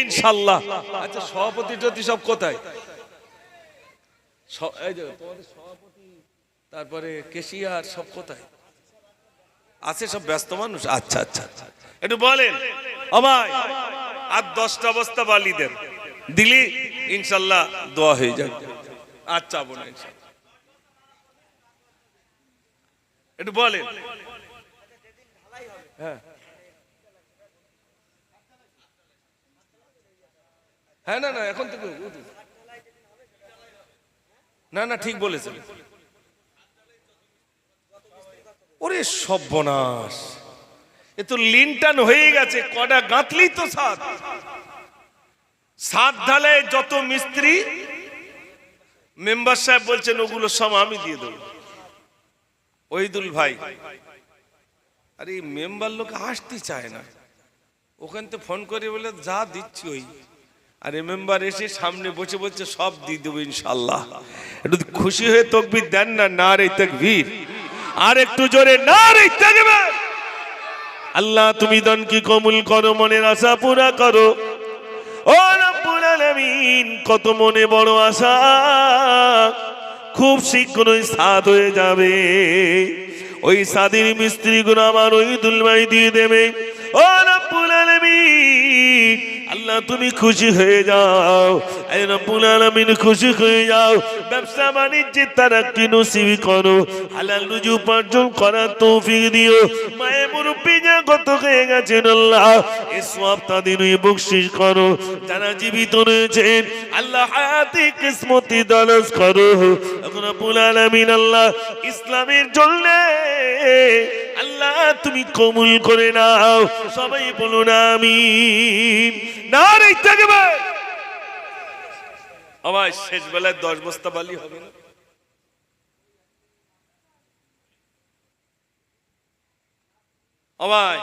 ইনশাআল্লাহ। আচ্ছা, সভাপতি টতি সব কোথায়? এই যে তোমাদের সভাপতি, তারপরে কেশিয়ার সব কোথায় আছে? সব ব্যস্ত মানুষ। আচ্ছা আচ্ছা আচ্ছা, একটু বলেন। ও ভাই, আর 10টা বস্তা বালি দেন, দিলি ইনশাআল্লাহ দোয়া হয়ে যাবে। আচ্ছা বোনা ইনশাআল্লাহ, একটু বলেন। হ্যাঁ হ্যাঁ, না না, এখন থেকে না না, ঠিক বলেছেন। ওরে সর্বনাশ, এ তো লিনটান হয়ে গেছে, কটা গাঁথলি তো সাত সাত ঢালে যত মিস্ত্রি। মেম্বার সাহেব বলছেন ওগুলো সব আমি দিয়ে দেবো। ওহিদুল ভাই, আরে মেম্বার লোক আসতে চায় না, ওখান থেকে ফোন করে বলে যা দিচ্ছি ওই, আর মেম্বার এসে সামনে বসে বলছে সব দিয়ে দেবো ইনশাল্লাহ। একটু খুশি হয়ে তাকবীর দেন না, নারে তাকবীর, আর একটু জোরে নারে তাকবীর। আল্লাহ তুমি দান কি কবুল করো, মনের আশা পুরা করো ও রব্বুল আলামিন। কত মনে বড় আশা, খুব শীঘ্রই সাদ হয়ে যাবে। ওই সাদের মিস্ত্রি গুলো আমার ওহিদুল ভাই দিয়ে দেবে ও রব্বুল আলামিন। আল্লাহ তুমি খুশি হয়ে যাও, এই রব্বুল আলামিন খুশি হয়ে যাও। ব্যবসা বাণিজ্যে তারাক্কি নসিব করো, হালাল রুজি উপার্জন করার তৌফিক দিও। মায়ে মুরব্বি যা কত হয়ে গেছেন আল্লাহ, এই সওয়াব তাদেরই বকশিশ করো। যারা জীবিত রয়েছেন আল্লাহ হায়াতে কিসমতি দারাজ করো রব্বুল আলামিন। আল্লাহ ইসলামের জন্য আল্লাহ তুমি কবুল করে নাও। সবাই বলুন আমিন, নারে তাকবীর। আমার শেষ বেলায় 10 বস্তা বালি হবে না? আমার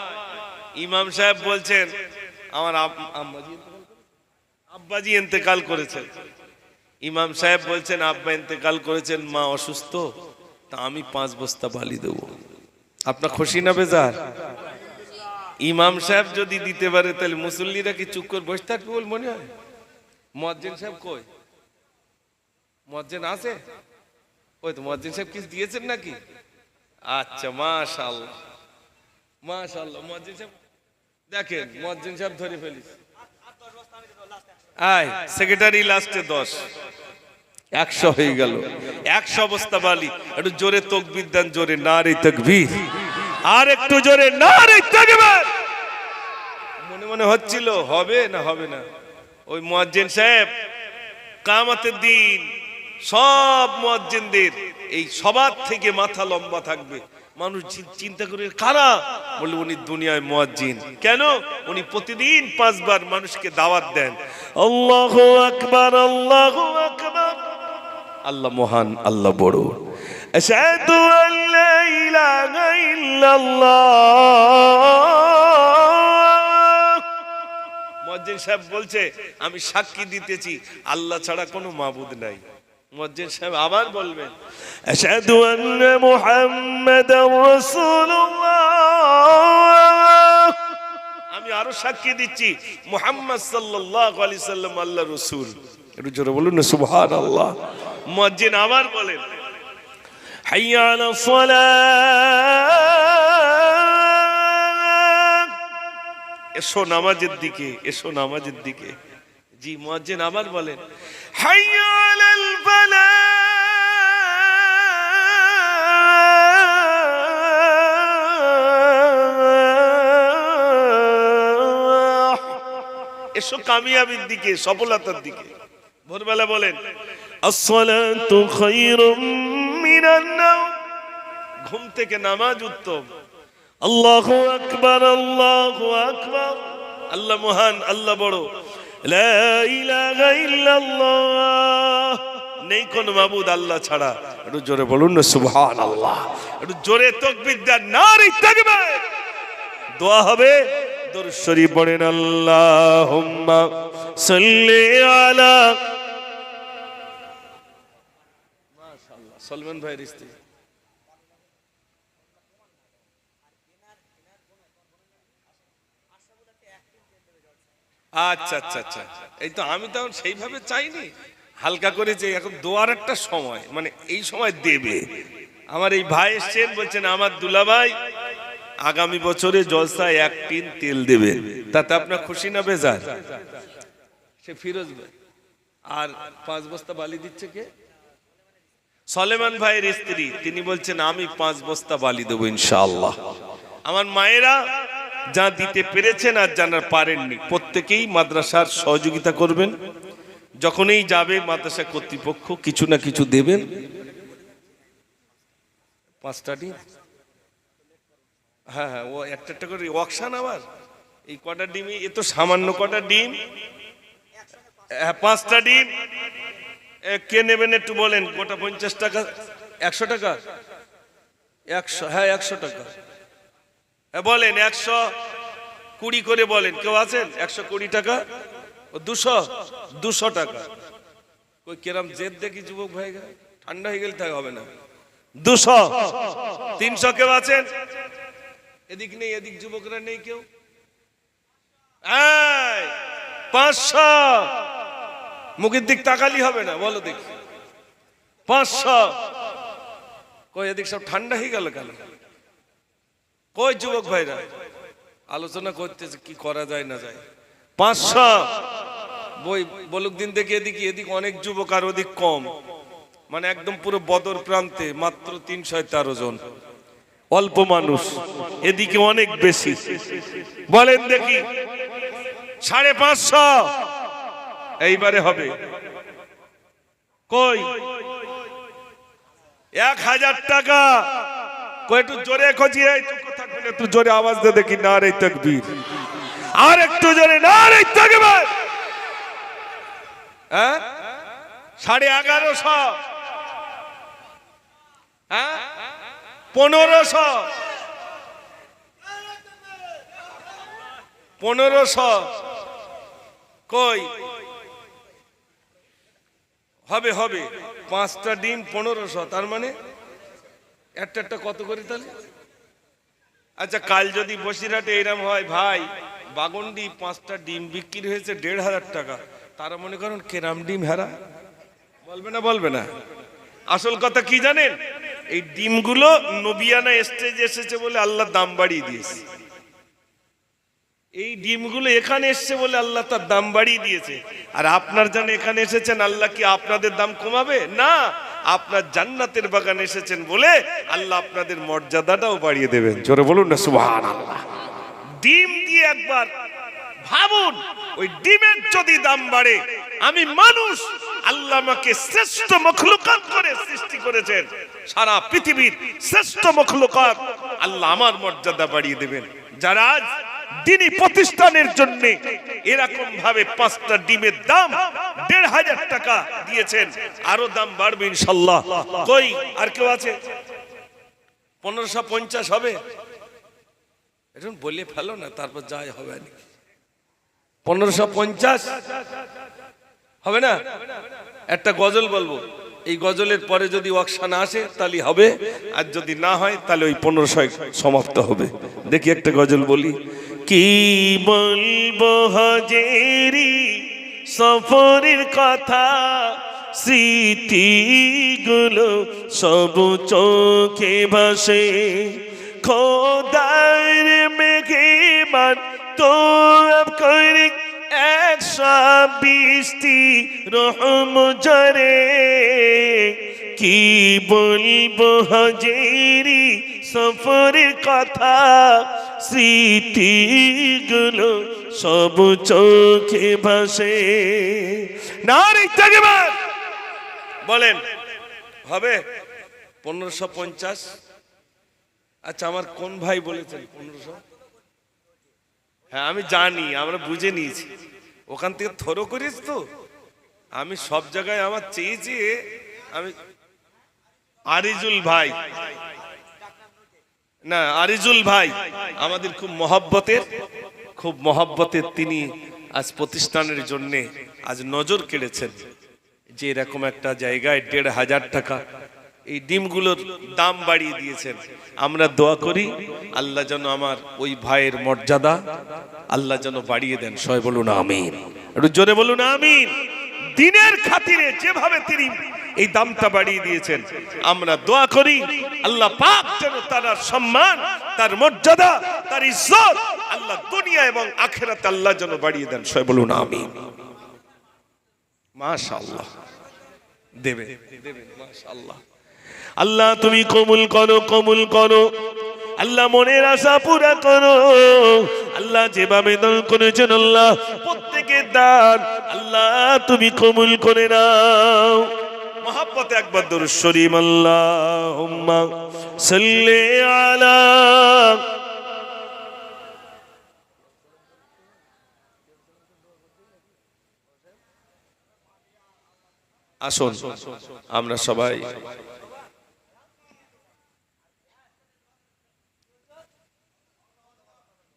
ইমাম সাহেব বলছেন আমার আব্বাজি ইন্তেকাল করেছেন। ইমাম সাহেব বলছেন আব্বা ইন্তেকাল করেছেন, মা অসুস্থ, তা আমি 5 বস্তা বালি দেবো। আপনার খুশি না বেজার? ইমাম সাহেব যদি দিতে পারে তাহলে মুসল্লিরা কি চুপ করে বসে থাকবে বল মনে হয়? মুয়াজ্জিন সাহেব কই? মুয়াজ্জিন আছে? ওই তো মুয়াজ্জিন সাহেব কিছু দিয়েছেন নাকি? আচ্ছা, মাশাআল্লাহ মাশাআল্লাহ। মুয়াজ্জিন সাহেব দেখেন, মুয়াজ্জিন সাহেব ধরে ফেলিস। আয় সেক্রেটারি লাস্টে 10, 100 হয়ে গেল। 100 বস্তা বালি। একটু জোরে তাকবীর দেন, জোরে নারে তাকবীর, আর একটু জোরে নারে তাকবীর। মনে মনে হচ্ছিল হবে না হবে না। ওই মুয়াজ্জিন সাহেব কিয়ামতের দিন সব মুয়াজ্জিনদের এই সবার থেকে মাথা লম্বা থাকবে। মানুষ চিন্তা করে কারা? বলে উনি দুনিয়ায় মুয়াজ্জিন। কেন? উনি প্রতিদিন 5 বার মানুষকে দাওয়াত দেন। আল্লাহু আকবার, আল্লাহু আকবার, আল্লাহ মহান, আল্লাহ বড়। আশহাদু আল্লা ইলাহা ইল্লাল্লাহ। মুয়াজ্জিন সাহেব বলছে আমি সাক্ষী দিতেছি আল্লাহ ছাড়া কোনো মাবুদ নাই। মুয়াজ্জিন সাহেব আবার বলবেন আশহাদু আন্না মুহাম্মাদার রাসূলুল্লাহ। আমি আরো সাক্ষী দিচ্ছি মুহাম্মদ সাল্লাল্লাহু আলাইহি সাল্লাম আল্লাহর রাসূল। একটু জোরে বলুন না সুবহানাল্লাহ। মুয়াজ্জিন আবার বলেন হাইয়া আলাস সালাহ, এসো নামাজের দিকে, এসো নামাজের দিকে। জি, মুয়াজ্জিন আবার বলেন হাইয়া আলাল ফালাহ, এসো কামিয়াবির দিকে, সফলতার দিকে। ভোরবেলা বলেন আসসালাতু খায়রুম মিনান নাওম, ঘুম থেকে নামাজ উত্তম। আল্লাহু আকবার, আল্লাহু আকবার, আল্লাহ মহান, আল্লাহ বড়। লা ইলাহা ইল্লাল্লাহ, নেই কোন মাবুদ আল্লাহ ছাড়া। একটু জোরে বলুন না সুবহানাল্লাহ। একটু জোরে তাকবীর দেন, নারে তাকবীর। দোয়া হবে, দরুদ শরীফ পড়েন আল্লাহুম্মা সাল্লি আলা। মাশাআল্লাহ, সলমান ভাইয়ের স্ত্রী। আচ্ছা আচ্ছা আচ্ছা, এই তো আমি তো সেইভাবে চাইনি, হালকা করে যে এখন দোয়ার একটা সময়, মানে এই সময় দেবে। আমার এই ভাই এসছেন, বলছেন আমার দুলাভাই আগামী বছরে জলসায় 1 টিন তেল দেবে। তাতে আপনার খুশি না বেজার? সে ফিরোজ ভাই। আর 5 বস্তা বালি দিচ্ছে কে? সলেমান ভাইয়ের স্ত্রী। তিনি বলছেন আমি 5 বস্তা বালি দেবো ইনশাআল্লাহ। আমার মায়েরা যা দিতে পেরেছেন আর জানার পারেননি, প্রত্যেকেই মাদ্রাসার সহযোগিতা করবেন। যখনই যাবে মাদ্রাসা কর্তৃপক্ষ কিছু না কিছু দেবেন। 5টা টিন হ্যাঁ হ্যাঁ, ও একটা একটা করে অকশান আবার এই কটা ডিমই, এ তো সামান্য কটা ডিম। হ্যাঁ, 5টা ডিম। কে নেবেন একটু বলেন। গোটা 50 টাকা, 100 টাকা, 100, হ্যাঁ 100 টাকা। হ্যাঁ বলেন, 120 করে বলেন। কেউ আছেন? 120 টাকা। ও 200 টাকা। কই কেরাম জেদ দেখি যুবক ভাই, ঠান্ডা হয়ে গেলে তাই হবে না। 200, 300। কেউ আছেন? এদিক নেই, এদিক যুবকরা নেই কেউ। 500। মুখের দিক তাকালি হবে না, বলো দেখি। 500। কই এদিক সব ঠান্ডা হয়ে গেল কেন? কই যুবক ভাইরা আলোচনা করতেছে কি করা যায় না যায়। 500 বই বলুক দিন দেখি। এদিকে এদিক অনেক যুবক আর ওদিক কম, মানে একদম পুরো বদর প্রান্তে মাত্র 313 জন, অল্প মানুষ। এদিকে অনেক বেশি। বলেন দেখি 550। এইবারে হবে। কই 1000 টাকা। কই একটু জোরে খোঁজিয়ে, একটু জোরে আওয়াজ দে দেখি। নারে তাকবীর। আর একটু জোরে নারে তাকবীর। হ্যাঁ 1150। হ্যাঁ 1500। 1500। কই হবে হবে। 5টা ডিম 1500, তার মানে একটা একটা কত করে তাহলে? আচ্ছা কাল যদি বসিরহাটে এরম হয় ভাই, বাগন্ডি 5টা ডিম বিক্রি হয়েছে 1500 টাকা, তারা মনে করেন কেরাম ডিম হারা। বলবে না বলবে না? আসল কথা কি জানেন? এই ডিমগুলো নবিয়ানা স্টেজে এসেছে বলে আল্লাহ দাম বাড়িয়ে দিয়েছে। এই ডিমগুলো এখানে এসছে বলে আল্লাহ তার দাম বাড়িয়ে দিয়েছে। আর আপনার জানে এখানে এসেছেন, আল্লাহ কি আপনাদের দাম কমাবে? না, আপনার জান্নাতের বাগানে এসেছেন বলে আল্লাহ আপনাদের মর্যাদাটাও বাড়িয়ে দেবেন। জোরে বলুন না সুবহানাল্লাহ। ডিম দিয়ে একবার ভাবুন, ওই ডিমের যদি দাম বাড়ে, আমি মানুষ, আল্লাহ আমাকে শ্রেষ্ঠ মখলুকাত করে সৃষ্টি করেছেন, সারা পৃথিবীর শ্রেষ্ঠ মখলুকাত, আল্লাহ আমার মর্যাদা বাড়িয়ে দেবেন। যারা আজ দ্বীনি প্রতিষ্ঠানের জন্য এরকম ভাবে 5টা ডিমের দাম 1500 টাকা দিয়েছেন, আরো দাম বাড়বে ইনশাআল্লাহ। কই আর কেউ আছে? 1550 হবে? এখন বলে ফেলো না, তারপর যাই হবে না। 1550 হবে না? একটা গজল বলবো, এই গজলের পরে যদি অকশান আসে তাহলে হবে, আর যদি না হয় তাহলে ওই 1500 সমাপ্ত হবে। দেখি একটা গজল বলি। কি বলবো হাজেরি সফরের কথা, স্মৃতিগুলো সব চোখে ভাসে, খোদার মেঘমান তো করে 120টি রহম জরে। কি বলবো হাজেরি সফরের কথা, স্মৃতিগুলো সব চোখে ভাসে। নারে তাকবীর। বলেন হবে 1550? আচ্ছা আমার কোন ভাই বলেছেন 1500? হ্যাঁ আমি জানি, আমরা বুঝে নিয়েছি। ওখান থেকে থরো করিস তো, আমি সব জায়গায় আমার চেয়েছি। আমি আরিজুল ভাই, না আরিজুল ভাই আমাদের খুব মহব্বতের, তিনি আজ প্রতিষ্ঠানের জন্য আজ নজর কেড়েছেন যে এরকম একটা জায়গায় 1500 টাকা এই ডিমগুলোর দাম বাড়িয়ে দিয়েছেন। আমরা দোয়া করি আল্লাহ যেন আমার ওই ভাইয়ের মর্যাদা আল্লাহ যেন বাড়িয়ে দেন। সবাই বলুন আমিন, একটু জোরে বলুন আমিন। দিনের খাতিরে যেভাবে তিনি এই দামটা বাড়িয়ে দিয়েছেন, আমরা দোয়া করি আল্লাহ পাক যেন তার সম্মান, তার মর্যাদা, তার ইজ্জত আল্লাহ দুনিয়া এবং আখিরাতে আল্লাহ যেন বাড়িয়ে দেন। সবাই বলুন আমিন। মাশাআল্লাহ দেবে মাশাআল্লাহ। আল্লাহ তুমি কবুল করো আল্লাহ, মনের আশা পুরা করো আল্লাহ। যেভাবে দান করেছেন আল্লাহ প্রত্যেকের দান আল্লাহ তুমি কবুল করে নাও। মহব্বতে একবার দরুদ শরীফ আল্লাহুম্মা সাল্লি আলা আসুন আমরা সবাই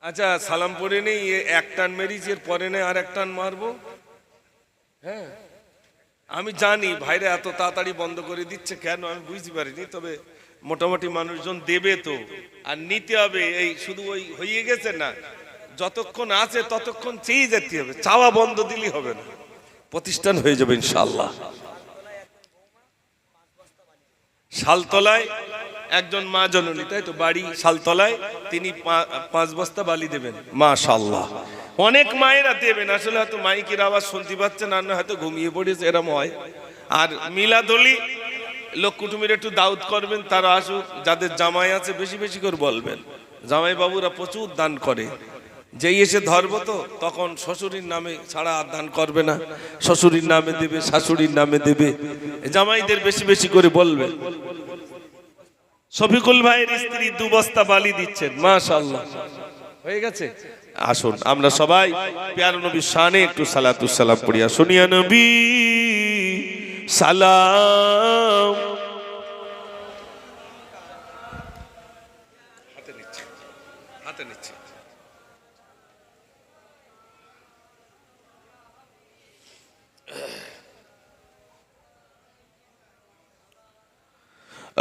আচ্ছা সালাম পড়ে নেই, এক টান মেরিস, এর পরে নেই আর এক টান মারবো। হ্যাঁ আমি জানি ভাইরা এত তাড়াতাড়ি বন্ধ করে দিচ্ছে কেন আমি বুঝতে পারিনি, তবে মোটামুটি মানুষজন দেবে তো, আর নিতে হবে। এই শুধু ওই হয়ে গেছে না, যতক্ষণ আছে ততক্ষণ চেয়ে যেতে হবে, চাওয়া বন্ধ দিলেই হবে না, প্রতিষ্ঠান হয়ে যাবে ইনশাআল্লাহ। শালতলায় একজন মা জননী, তাই তো বাড়ি শালতলায়, তিনি 5 বস্তা বালি দেবেন মাশাআল্লাহ। অনেক মায়েরা দেবেন, আসলে হয়তো মাইকের আওয়াজ শুনতে পাচ্ছেন আর না হয়তো ঘুমিয়ে পড়েছে, এরম হয়। আর মিলাদলি লোক কুটুমের একটু দাউদ করবেন, তারা আসুক, যাদের জামাই আছে বেশি বেশি করে বলবেন। জামাই বাবুরা প্রচুর দান করে, যেই এসে ধরবো তো তখন শ্বশুরির নামে ছাড়া আর দান করবে না, শ্বশুরির নামে দেবে, শাশুড়ির নামে দেবে। জামাইদের বেশি বেশি করে বলবেন। শফিকুল ভাইয়ের স্ত্রী 2 বস্তা বালি দিচ্ছেন মাশাআল্লাহ, হয়ে গেছে। আসুন আমরা সবাই প্যারা নবীর শানে একটু সালাতুস সালাম পড়ি। শুনিয়া নবী সালাম। হাতে নিচ্ছে, হাতে নিচ্ছে।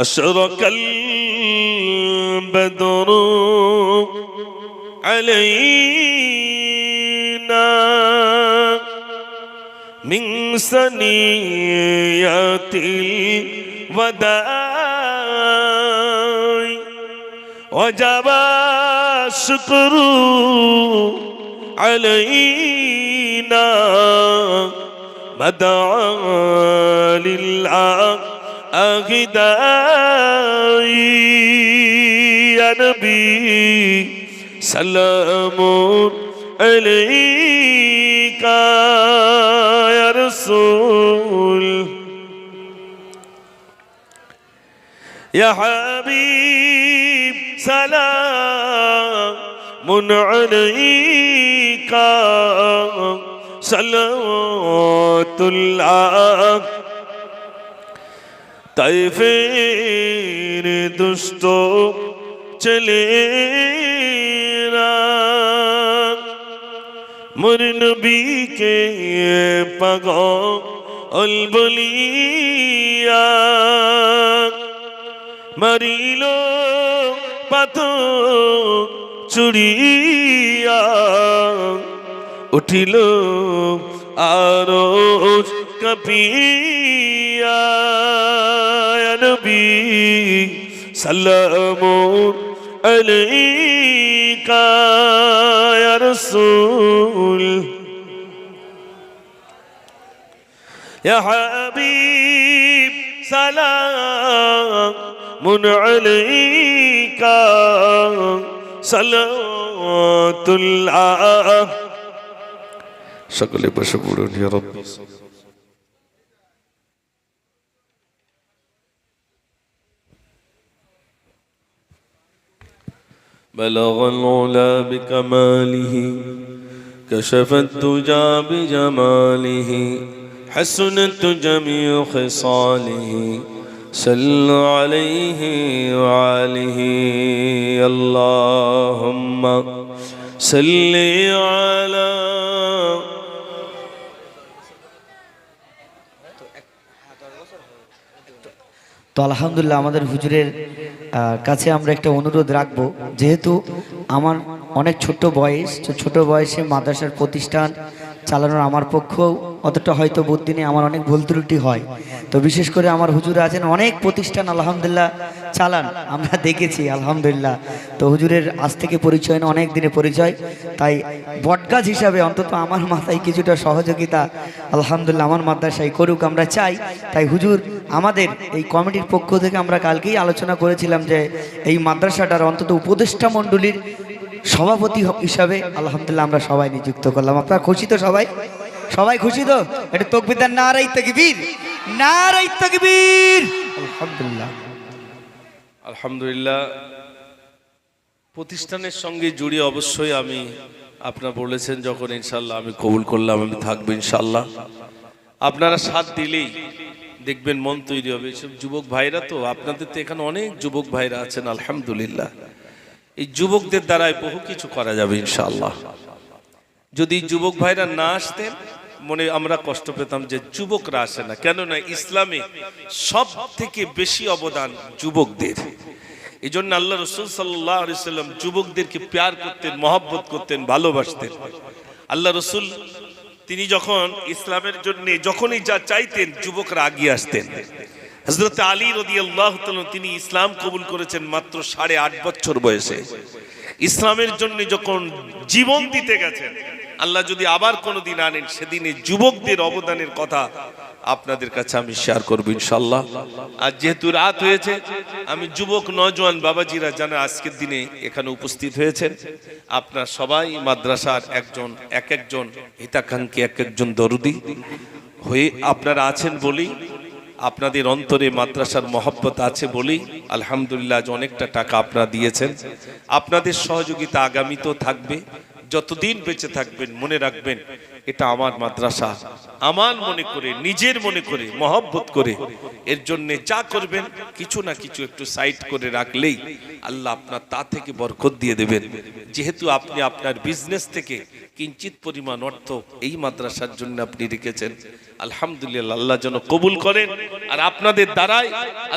أشرق البدر علينا من ثنيات الوداع وجب الشكر علينا مدعا للعاقداء يا نبي سلام عليك يا رسول يا حبيب سلام عليك صلوات الله তাইফের দুষ্ট ছেলেরা মোর নবীকে পাগল বলিয়া মারিল পাথর চুড়িয়া উঠিল আরশ কাঁপিয়া ইয়া নবী সালামুন আলাইকা ইয়া রাসূল ইয়া হাবিব সালামুন আলাইকা সালাতুল্লাহ। সকলে বসে পড়ুন। ইয়া রাব্বি بلغ العلا بكماله كشف الدجى بجماله حسنت جميع خصاله صل عليه وعليه اللهم صل على তো আলহামদুলিল্লাহ আমাদের হুজুরের কাছে আমরা একটা অনুরোধ রাখবো, যেহেতু আমার অনেক ছোট বয়স, তো ছোট বয়সে মাদ্রাসার প্রতিষ্ঠান চালানোর আমার পক্ষেও অতটা হয়তো বুদ্ধি নেই, আমার অনেক ভুল ত্রুটি হয়। তো বিশেষ করে আমার হুজুর আছেন অনেক প্রতিষ্ঠান আলহামদুলিল্লাহ চালান, আমরা দেখেছি আলহামদুলিল্লাহ। তো হুজুরের আজ থেকে পরিচয় না, অনেক দিনে পরিচয়, তাই বটগাছ হিসাবে অন্তত আমার মাথায় কিছুটা সহযোগিতা আলহামদুলিল্লাহ আমার মাদ্রাসায় করুক আমরা চাই। তাই হুজুর আমাদের এই কমিটির পক্ষ থেকে আমরা কালকেই আলোচনা করেছিলাম যে এই মাদ্রাসাটার অন্তত উপদেষ্টা মণ্ডলীর সভাপতি হিসাবে আলহামদুলিল্লাহ আমরা সবাই নিযুক্ত করলাম। আপনারা খুশি তো? সবাই সবাই খুশি তো? এটা তাকবীর দেন, নারে তাকবীর, নারে তাকবীর। আলহামদুলিল্লাহ আলহামদুলিল্লাহ। প্রতিষ্ঠানের সঙ্গে জুড়ে অবশ্যই আমি, আপনারা বলেছেন যখন, ইনশাল্লাহ আমি কবুল করলাম, আমি থাকবো ইনশাল্লাহ। আপনারা সাথ দিলেই দেখবেন মন তৈরি হবে। সব যুবক ভাইরা তো আপনাদের তো এখানে অনেক যুবক ভাইরা আছেন আলহামদুলিল্লাহ। এই যুবকদের দ্বারাই বহু কিছু করা যাবে ইনশাআল্লাহ। যদি যুবক ভাইরা না আসতেন মনে আমরা কষ্ট পেতাম যে যুবকরা আসে না। কেননা ইসলামে সব থেকে বেশি অবদান যুবকদের। এই জন্য আল্লাহ রসুল সাল্লাল্লাহু আলাইহি সাল্লাম যুবকদেরকে প্যার করতেন, মহব্বত করতেন, ভালোবাসতেন। আল্লাহ রসুল তিনি যখন ইসলামের জন্য যখনই যা চাইতেন যুবকরা আগিয়ে আসতেন। হযরত আলী রাদিয়াল্লাহু তাআলা তিনি ইসলাম কবুল করেছেন মাত্র 8.5 বছর বয়সে। ইসলামের জন্য যখন জীবন দিতে গেছেন, আল্লাহ যদি আবার কোনোদিন আনেন সেদিনে যুবকদের অবদানের কথা আপনাদের কাছে আমি শেয়ার করব ইনশাআল্লাহ। আর যেহেতু রাত হয়েছে, আমি যুবক নওজোয়ান বাবাজিরা যারা আজকের দিনে এখানে উপস্থিত হয়েছেন, আপনার সবাই মাদ্রাসার এক একজন হিতাকাঙ্ক্ষী, এক একজন দরদি হয়ে আপনারা আছেন বলেই, আপনাদের অন্তরে মাদ্রাসার মহব্বত আছে বলেই আলহামদুলিল্লাহ আজ অনেকটা টাকা আপনারা দিয়েছেন। আপনাদের সহযোগিতা আগামীতেও থাকবে। যতদিন বেঁচে থাকবেন মনে রাখবেন এটা আমার মাদ্রাসা, আমার মনে করে, নিজের মনে করে, মহব্বত করে এর জন্য যা করবেন কিছু না কিছু একটু সাইড করে রাখলেই আল্লাহ আপনার তা থেকে বরকত দিয়ে দেবেন। যেহেতু আপনি আপনার বিজনেস থেকে কিঞ্চিত পরিমাণ অর্থ এই মাদ্রাসার জন্য আপনি রেখেছেন, আলহামদুলিল্লাহ আল্লাহ যেন কবুল করেন। আর আপনাদের দ্বারাই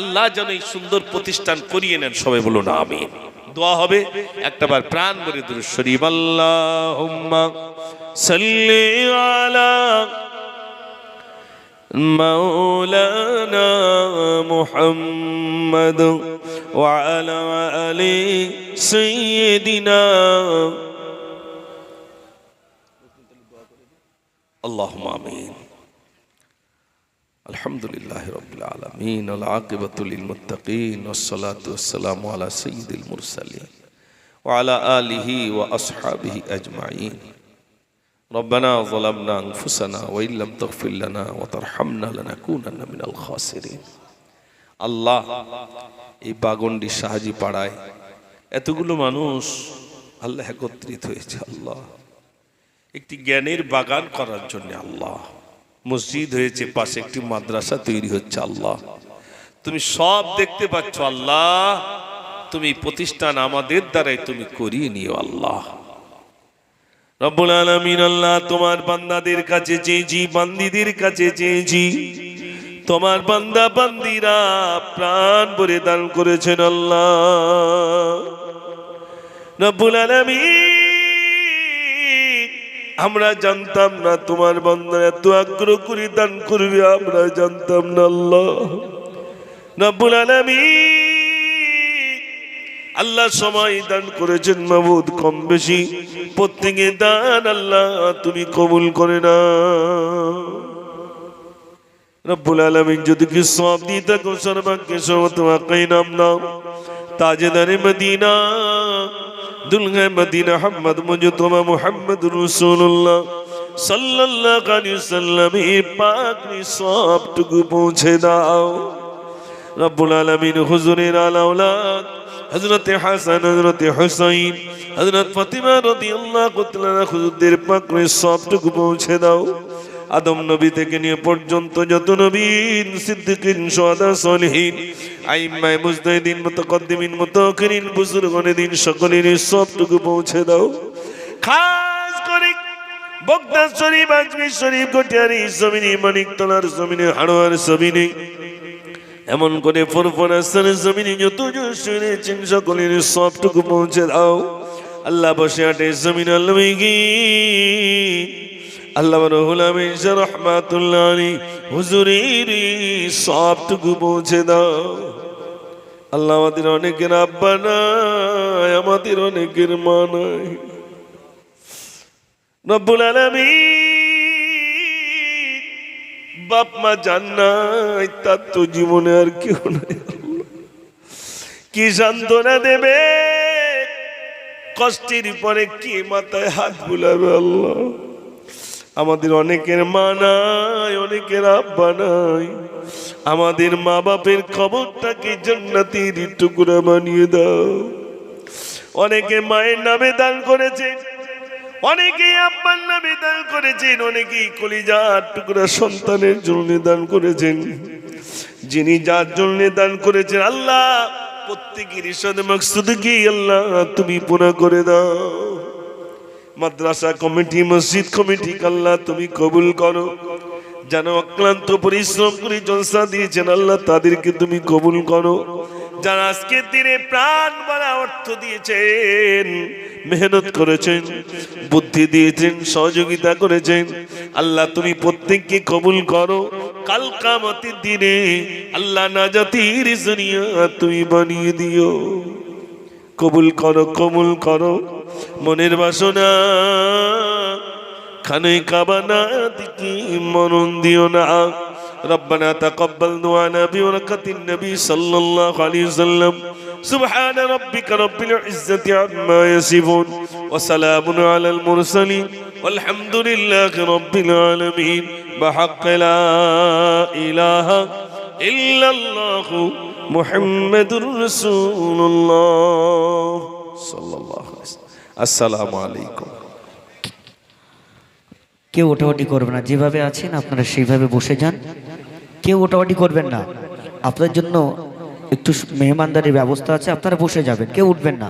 আল্লাহ যেন এই সুন্দর প্রতিষ্ঠান করিয়ে নেন। সবাই বলুন আমিন। দোয়া হবে একটাবার প্রাণ ভরে দুরূদ শরীফ। আল্লাহুম্মা সাল্লি আলা মাওলানা মুহাম্মদ ওয়া আলা আলি সাইয়্যিদিনা। আল্লাহুম্মা আমিন। আলহামদুলিল্লাহি রাব্বিল আলামিন ওয়াল আকিবাতু লিল মুত্তাকিন ওয়াসসালাতু ওয়াসসালামু আলা সাইয়্যিদিল মুরসালিন ওয়া আলা আলিহি ওয়া আসহাবিহি আজমাইন। রব্বানা যালামনা আনফুসানা ওয়া ইল্লাম তাগফির লানা ওয়া তারহামনা লানাকুনান্না মিনাল খাসিরিন। আল্লাহ, এই বাগন্ডি সাহাজি পাড়ায় এতগুলো মানুষ আল্লাহ একত্রিত হয়েছে আল্লাহ একটি জ্ঞানের বাগান করার জন্য। আল্লাহ, মসজিদ হয়েছে, পাশে একটি মাদ্রাসা তৈরি হচ্ছে। আল্লাহ, তুমি সব দেখতে পাচ্ছ। আল্লাহ, তুমি প্রতিষ্ঠান আমাদের দ্বারাই তুমি করিয়ে নিও। আল্লাহ রব্বুল আলামিন, আল্লাহ তোমার বান্দাদের কাছে চেয়েছি, বান্দীদের কাছে চেয়েছি, তোমার বান্দা বান্দীরা প্রাণ ভরে দান করেছেন। আল্লাহ রব্বুল আলামিন, আমরা জানতাম না তোমার বান্দা এত আগ্রহ করে দান করবে, আমরা জানতাম না। আল্লাহ রব্বুল আলামিন, আল্লাহ সময় দান করেছেন মাবুদ, কম বেশি প্রত্যেকে দান আল্লাহ তুমি কবুল করে না। রব্বুল আলামিন, যদি কি সওয়াব দিয়ে থাকো সর্বাগ্যে সওয়াবকে নাম নাও। তাজদারে মদিনা, দুলহে মদিনা মুহাম্মদ মুজতবা মুহাম্মদ রাসূলুল্লাহ সাল্লাল্লাহু আলাইহি ওয়াসাল্লাম এর পাক সওয়াবটুকু পৌঁছে দাও। রব্বুল আলামিন, হুজুরের আলা আওলাদ হযরত হাসান, হযরত হুসাইন, হযরত ফাতিমা রাদিয়াল্লাহু তাআলা হুজুরদের পাক সওয়াবটুকু পৌঁছে দাও। আদম নবী থেকে নিয়ে পর্যন্ত যত নবীন, সিদ্দিকিন, শুহাদা, সালিহিন, আইম্মায়ে মুজতাহিদিন, মুতাকদ্দিমিন, মুতাআখিরিন, বুজুর্গানে দিন সকলের সবটুকু পৌঁছে দাও। খাস করে বগদাদ শরীফ, আজমির শরীফ, কটিয়ারি জমিনে, মানিকতলার জমিনে, হাড়োয়ার জমিনে, এমন করে ফরফরাসের জমিনে যত শুনেছেন সকলের সবটুকু পৌঁছে দাও। আল্লাহ বসে আটে জমিন আল্লাহী আল্লাহ রহুল আমিন রাহমাতুল্লাহ আলাইহি হুজুরের সবটুকু পৌঁছে দাও। আল্লাহ, আমাদের অনেকের আব্বা নাই, আমাদের অনেকের মা নাই। রব্বুল আলামিন, বাপ মা জান্নাত, তার তো জীবনে আর কেউ নাই। কি সান্ত্বনা দেবে, কষ্টের পরে কি মাথায় হাত বুলাবে। আল্লাহ, আমাদের অনেকের মা নাই, অনেকের আব্বা নাই। আমাদের মা বাপের কবরটাকে জান্নাতের টুকরা বানিয়ে দাও। অনেকে মায়ের নামে দান করেছে, অনেকেই আব্বার নামে দান করেছেন, অনেকেই কলিজার টুকরা সন্তানের জন্য দান করেছেন। যিনি যার জন্য দান করেছেন আল্লাহ প্রত্যেকের ইরশাদ মাকসুদ কি আল্লাহ তুমি পুরা করে দাও। মাদ্রাসা কমিটি, মসজিদ কমিটি আল্লাহ তুমি কবুল করো। যেন অক্লান্ত পরিশ্রম করে জলসা দিয়েছেন আল্লাহ তাদেরকে তুমি কবুল করো। যারা আজকের দিনে প্রাণ ভরা অর্থ দিয়েছেন, মেহনত করেছেন, বুদ্ধি দিয়েছেন, সহযোগিতা করেছেন, আল্লাহ তুমি প্রত্যেককে কবুল করো। কাল কিয়ামতের দিনে আল্লাহ নাজাতির জরিয়া তুমি বানিয়ে দিও। কবুল করো, কবুল করো। মনের বাসনা খানে কাবানা দিকে মনন দিও না। ربنا تقبل دعانا ببركة النبي صلى الله عليه وسلم. سبحان ربك رب العزة عما يصفون وسلام على المرسلين والحمد لله رب العالمين بحق لا إله إلا الله محمد رسول الله صلى الله عليه وسلم. السلام عليكم. কেউ ওঠাওয়াটি করবে না, যেভাবে আছেন আপনারা সেইভাবে বসে যান। কেউ ওঠাওয়াটি করবেন না। আপনাদের জন্য একটু মেহমানদারির ব্যবস্থা আছে, আপনারা বসে যাবেন, কেউ উঠবেন না।